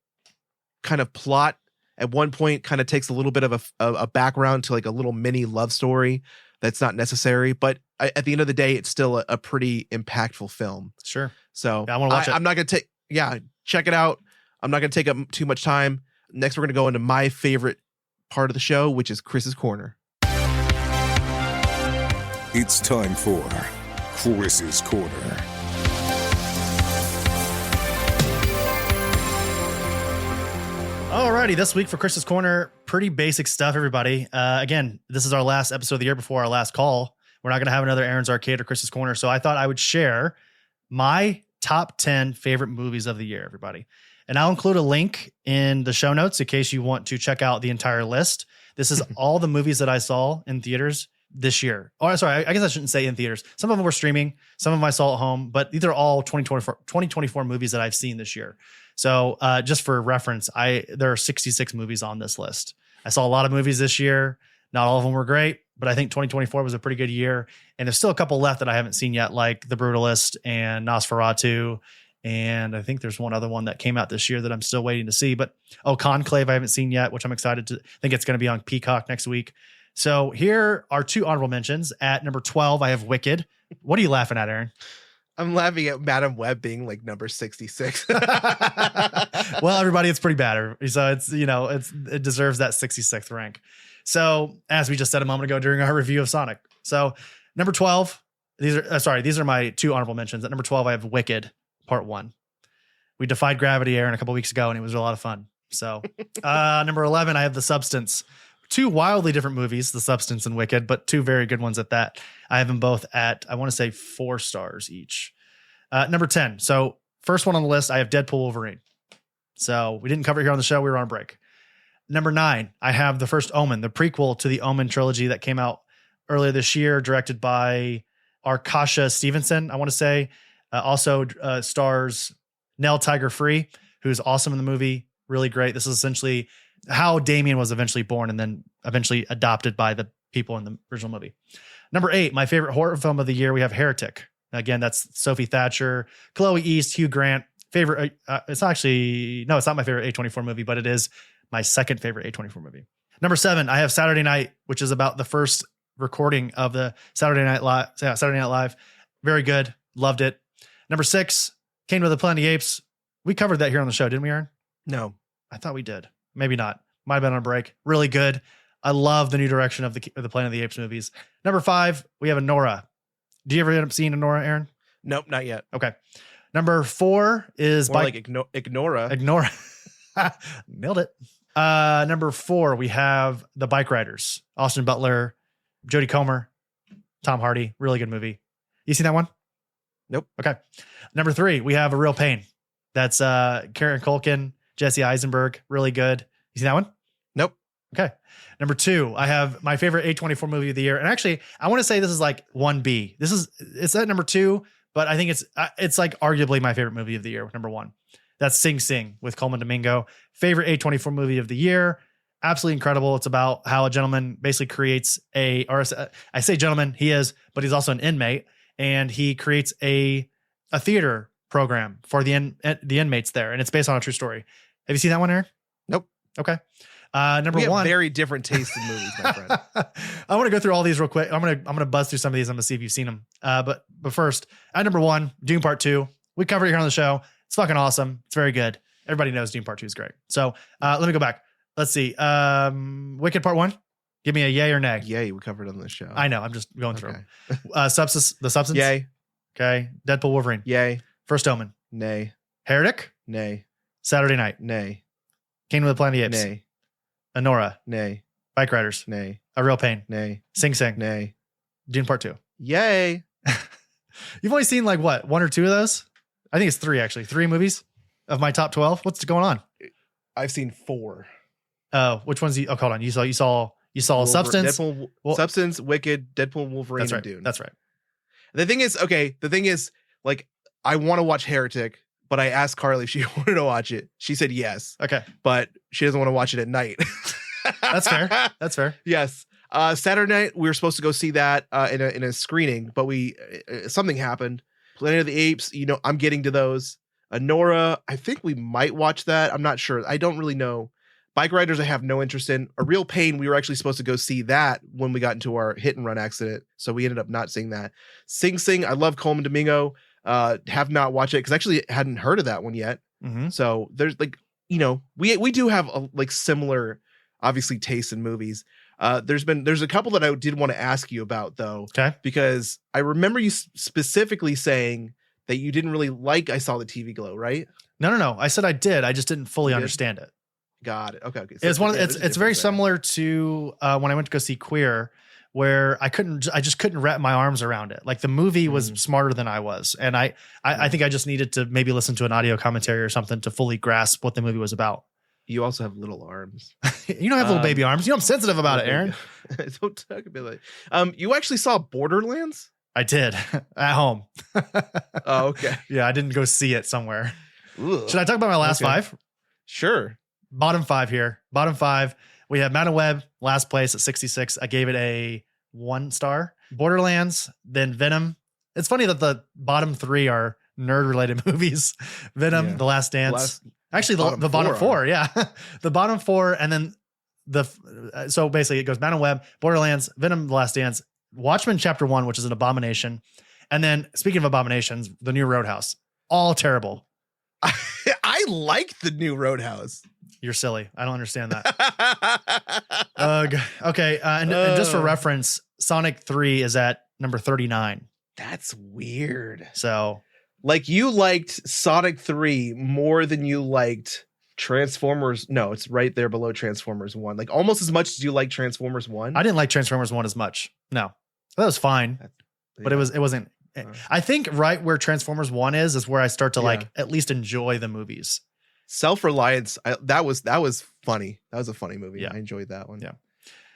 kind of plot at one point kind of takes a little bit of a background to like a little mini love story that's not necessary, but at the end of the day, it's still a pretty impactful film. Sure. So yeah, I want to watch it. I'm not going to check it out. I'm not going to take up too much time. Next, we're going to go into my favorite part of the show, which is Chris's Corner. It's time for Chris's Corner. Alrighty, this week for Chris's Corner, pretty basic stuff, everybody. Again, this is our last episode of the year before our last call. We're not going to have another Aaron's Arcade or Chris's Corner, so I thought I would share my top 10 favorite movies of the year, everybody. And I'll include a link in the show notes in case you want to check out the entire list. This is all the movies that I saw in theaters this year. Oh, sorry, I guess I shouldn't say in theaters. Some of them were streaming, some of them I saw at home, but these are all 2024 movies that I've seen this year. So just for reference, there are 66 movies on this list. I saw a lot of movies this year. Not all of them were great, but I think 2024 was a pretty good year. And there's still a couple left that I haven't seen yet, like The Brutalist and Nosferatu. And I think there's one other one that came out this year that I'm still waiting to see. But Conclave I haven't seen yet, which I'm excited to think it's going to be on Peacock next week. So here are 2 honorable mentions. At number 12, I have Wicked. What are you laughing at, Aaron? I'm laughing at Madam Web being like number 66. Well, everybody, it's pretty bad. So it deserves that 66th rank. So as we just said a moment ago during our review of Sonic. So number 12, these are my 2 honorable mentions. At number 12, I have Wicked Part 1. We defied gravity, Aaron, a couple weeks ago, and it was a lot of fun. So number 11, I have The Substance. 2 wildly different movies, The Substance and Wicked, but 2 very good ones at that. I have them both at, I want to say 4 stars each. Number 10. So first one on the list, I have Deadpool Wolverine. So we didn't cover it here on the show. We were on break. Number 9, I have The First Omen, the prequel to the Omen trilogy that came out earlier this year, directed by Arkasha Stevenson, I want to say. Also stars Nell Tiger Free, who's awesome in the movie. Really great. This is essentially how Damien was eventually born and then eventually adopted by the people in the original movie. Number 8, my favorite horror film of the year, we have Heretic. Again, that's Sophie Thatcher, Chloe East, Hugh Grant. Favorite. It's not my favorite A24 movie, but it is my second favorite A24 movie. Number 7, I have Saturday Night, which is about the first recording of the Saturday Night Live. Very good. Loved it. Number 6, Kingdom of the Planet of the Apes. We covered that here on the show, didn't we, Aaron? No. I thought we did. Maybe not. Might have been on a break. Really good. I love the new direction of the Planet of the Apes movies. Number 5, we have Anora. Do you ever end up seeing Anora, Aaron? Nope, not yet. Okay. Number 4 is more like Ignora. Nailed it. Number 4, we have The Bike Riders. Austin Butler, Jodie Comer, Tom Hardy. Really good movie. You seen that one? Nope. Okay. Number 3, we have A Real Pain. That's Karen Culkin, Jesse Eisenberg. Really good. You seen that one? Nope. Okay. Number 2, I have my favorite A24 movie of the year. And actually, I want to say this is like 1B. It's at number 2, but I think it's like arguably my favorite movie of the year with number 1. That's Sing Sing with Coleman Domingo. Favorite A24 movie of the year. Absolutely incredible. It's about how a gentleman basically creates I say gentleman, he is, but he's also an inmate, and he creates a theater program for the inmates there, and it's based on a true story. Have you seen that one, Aaron? Nope. Okay. Number we have 1. very different tastes in movies, my friend. I want to go through all these real quick. I'm gonna buzz through some of these. I'm gonna see if you've seen them. But first, at number 1, Dune Part 2. We covered it here on the show. It's fucking awesome. It's very good. Everybody knows Dune Part 2 is great. So let me go back. Let's see. Wicked Part 1. Give me a yay or nay. Yay, we covered it on the show. I know. I'm just going through them. The Substance. Yay. Okay. Deadpool Wolverine. Yay. First Omen. Nay. Heretic. Nay. Saturday Night. Nay. Kingdom of the Planet of the Apes. Nay. Anora. Nay. Bike Riders. Nay. A Real Pain. Nay. Sing Sing. Nay. Dune Part 2. Yay. You've only seen like what, 1 or 2 of those? I think it's 3 actually. 3 movies of my top 12. What's going on? I've seen 4. Oh, which ones? Hold on. You saw Substance, Substance, Wicked, Deadpool, Wolverine, that's right. and Dune. That's right. The thing is, like, I want to watch Heretic, but I asked Carly if she wanted to watch it. She said yes. Okay. But she doesn't want to watch it at night. That's fair. That's fair. Yes. Saturday night, we were supposed to go see that in a screening, but something happened. Planet of the Apes, I'm getting to those. Anora, I think we might watch that. I'm not sure. I don't really know. Bike Riders, I have no interest in. A Real Pain, we were actually supposed to go see that when we got into our hit and run accident. So we ended up not seeing that. Sing Sing, I love Coleman Domingo. Have not watched it because I actually hadn't heard of that one yet. Mm-hmm. So there's we do have similar, obviously, tastes in movies. There's a couple that I did want to ask you about though. Okay. Because I remember you specifically saying that you didn't really like I Saw the TV Glow, right? No. I said I did. I just didn't fully understand it. Got it. Okay. So it's very similar to when I went to go see Queer, where I just couldn't wrap my arms around it. Like the movie was smarter than I was. And I think I just needed to maybe listen to an audio commentary or something to fully grasp what the movie was about. You also have little arms. You don't have little baby arms. I'm sensitive about it, Aaron. Don't talk about it. You actually saw Borderlands? I did at home. Oh, okay. Yeah, I didn't go see it somewhere. Ugh. Should I talk about my last Okay. 5? Sure. Bottom 5 here. Bottom 5. We have Madam Web, last place at 66. I gave it a 1 star. Borderlands, then Venom. It's funny that the bottom 3 are nerd-related movies. Venom, Yeah. The Last Dance. Actually, bottom the bottom 4 4, yeah. The bottom 4, and then so basically it goes Madam Web, Borderlands, Venom, The Last Dance, Watchmen Chapter 1, which is an abomination. And then, speaking of abominations, the new Roadhouse. All terrible. I like the new Roadhouse. You're silly. I don't understand that. Okay. And just for reference, Sonic 3 is at number 39. That's weird. So, Like, you liked Sonic 3 more than you liked Transformers. No, it's right there below Transformers 1. Like, almost as much as you like Transformers 1. I didn't like Transformers 1 as much. No. That was fine, but it wasn't. I think right where Transformers 1 is where I start to like at least enjoy the movies. Self-Reliance, that was funny. That was a funny movie. Yeah. I enjoyed that one. Yeah.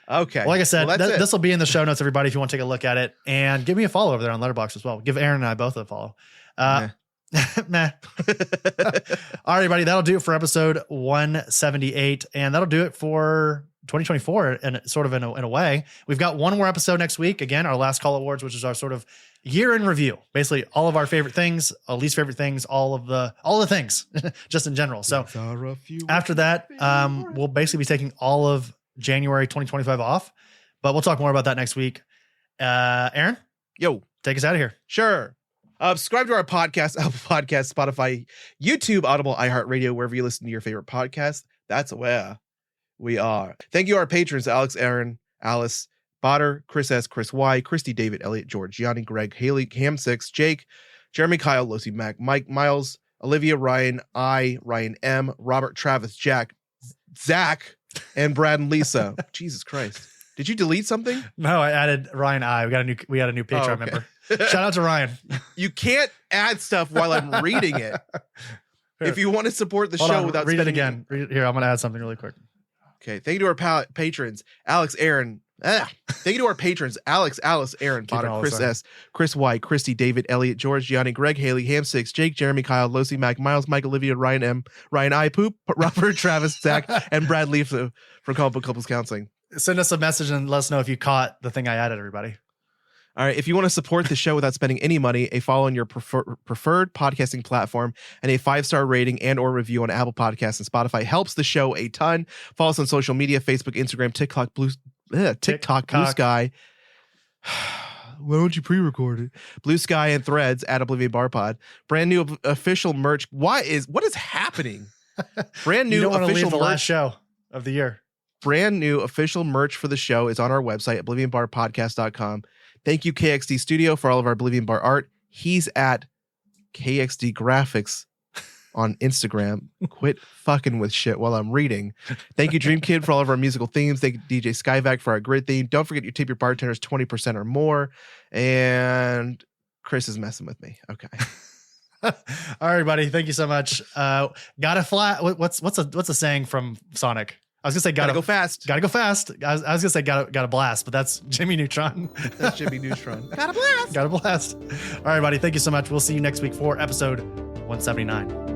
Okay. Well, like I said, Well, that's it. this will be in the show notes, everybody, if you want to take a look at it. And give me a follow over there on Letterboxd as well. Give Aaron and I both a follow. Meh. All right, everybody, that'll do it for episode 178. And that'll do it for 2024 and sort of in a way. We've got one more episode next week. Again, our last call awards, which is our sort of year in review. Basically, all of our favorite things, our least favorite things, all the things, just in general. So after that, we'll basically be taking all of January 2025 off, but we'll talk more about that next week. Aaron, Yo, take us out of here. sure. Subscribe to our podcast, Apple Podcasts, Spotify, YouTube, Audible, iHeartRadio, wherever you listen to your favorite podcast. That's where we are. Thank you, our patrons, Alex, Aaron, Alice, Botter, Chris S., Chris Y., Christy, David, Elliot, George, Gianni, Greg, Haley, Ham6, Jake, Jeremy, Kyle, Losi, Mac, Mike, Miles, Olivia, Ryan, Ryan M., Robert, Travis, Jack, Zach, and Brad and Lisa. Jesus Christ. Did you delete something? No, I added Ryan I. We got a new Patreon okay. member. Shout out to Ryan. You can't add stuff while I'm reading it. If you want to support the Hold show on, without read it spending- again. Read it here. I'm going to add something really quick. Okay. Thank you to our patrons, Alex, Aaron. Thank you to our patrons, Alex, Alice, Aaron, Keep it Potter, all Chris the time. S., Chris Y., Christy, David, Elliot, George, Gianni, Greg, Haley, Ham6, Jake, Jeremy, Kyle, Losi, Mac, Miles, Mike, Olivia, Ryan M., Ryan I., Poop, Robert, Travis, Zach, and Brad Lisa from Comic Book Couples Counseling. Send us a message and let us know if you caught the thing I added, everybody. All right. If you want to support the show without spending any money, a follow on your preferred podcasting platform and a 5-star rating and or review on Apple Podcasts and Spotify helps the show a ton. Follow us on social media, Facebook, Instagram, TikTok, Blue Sky. Why don't you pre-record it? Blue Sky and Threads at Oblivion Bar Pod. Brand new official merch. What is happening? Brand You new don't want to official leave the merch. last show of the year. Brand new official merch for the show is on our website, oblivionbarpodcast.com. Thank you, KXD Studio, for all of our Oblivion Bar art. He's at KXD Graphics on Instagram. Quit fucking with shit while I'm reading. Thank you, Dream Kid, for all of our musical themes. Thank you, DJ Skyvac, for our grid theme. Don't forget you tip your bartenders 20% or more. And Chris is messing with me. Okay. All right, everybody. Thank you so much. Got a flat. What's a saying from Sonic? I was gonna say Gotta go fast. Gotta go fast. I was gonna say got a blast, but that's Jimmy Neutron. That's Jimmy Neutron. Gotta blast. Got a blast. All right, buddy. Thank you so much. We'll see you next week for episode 179.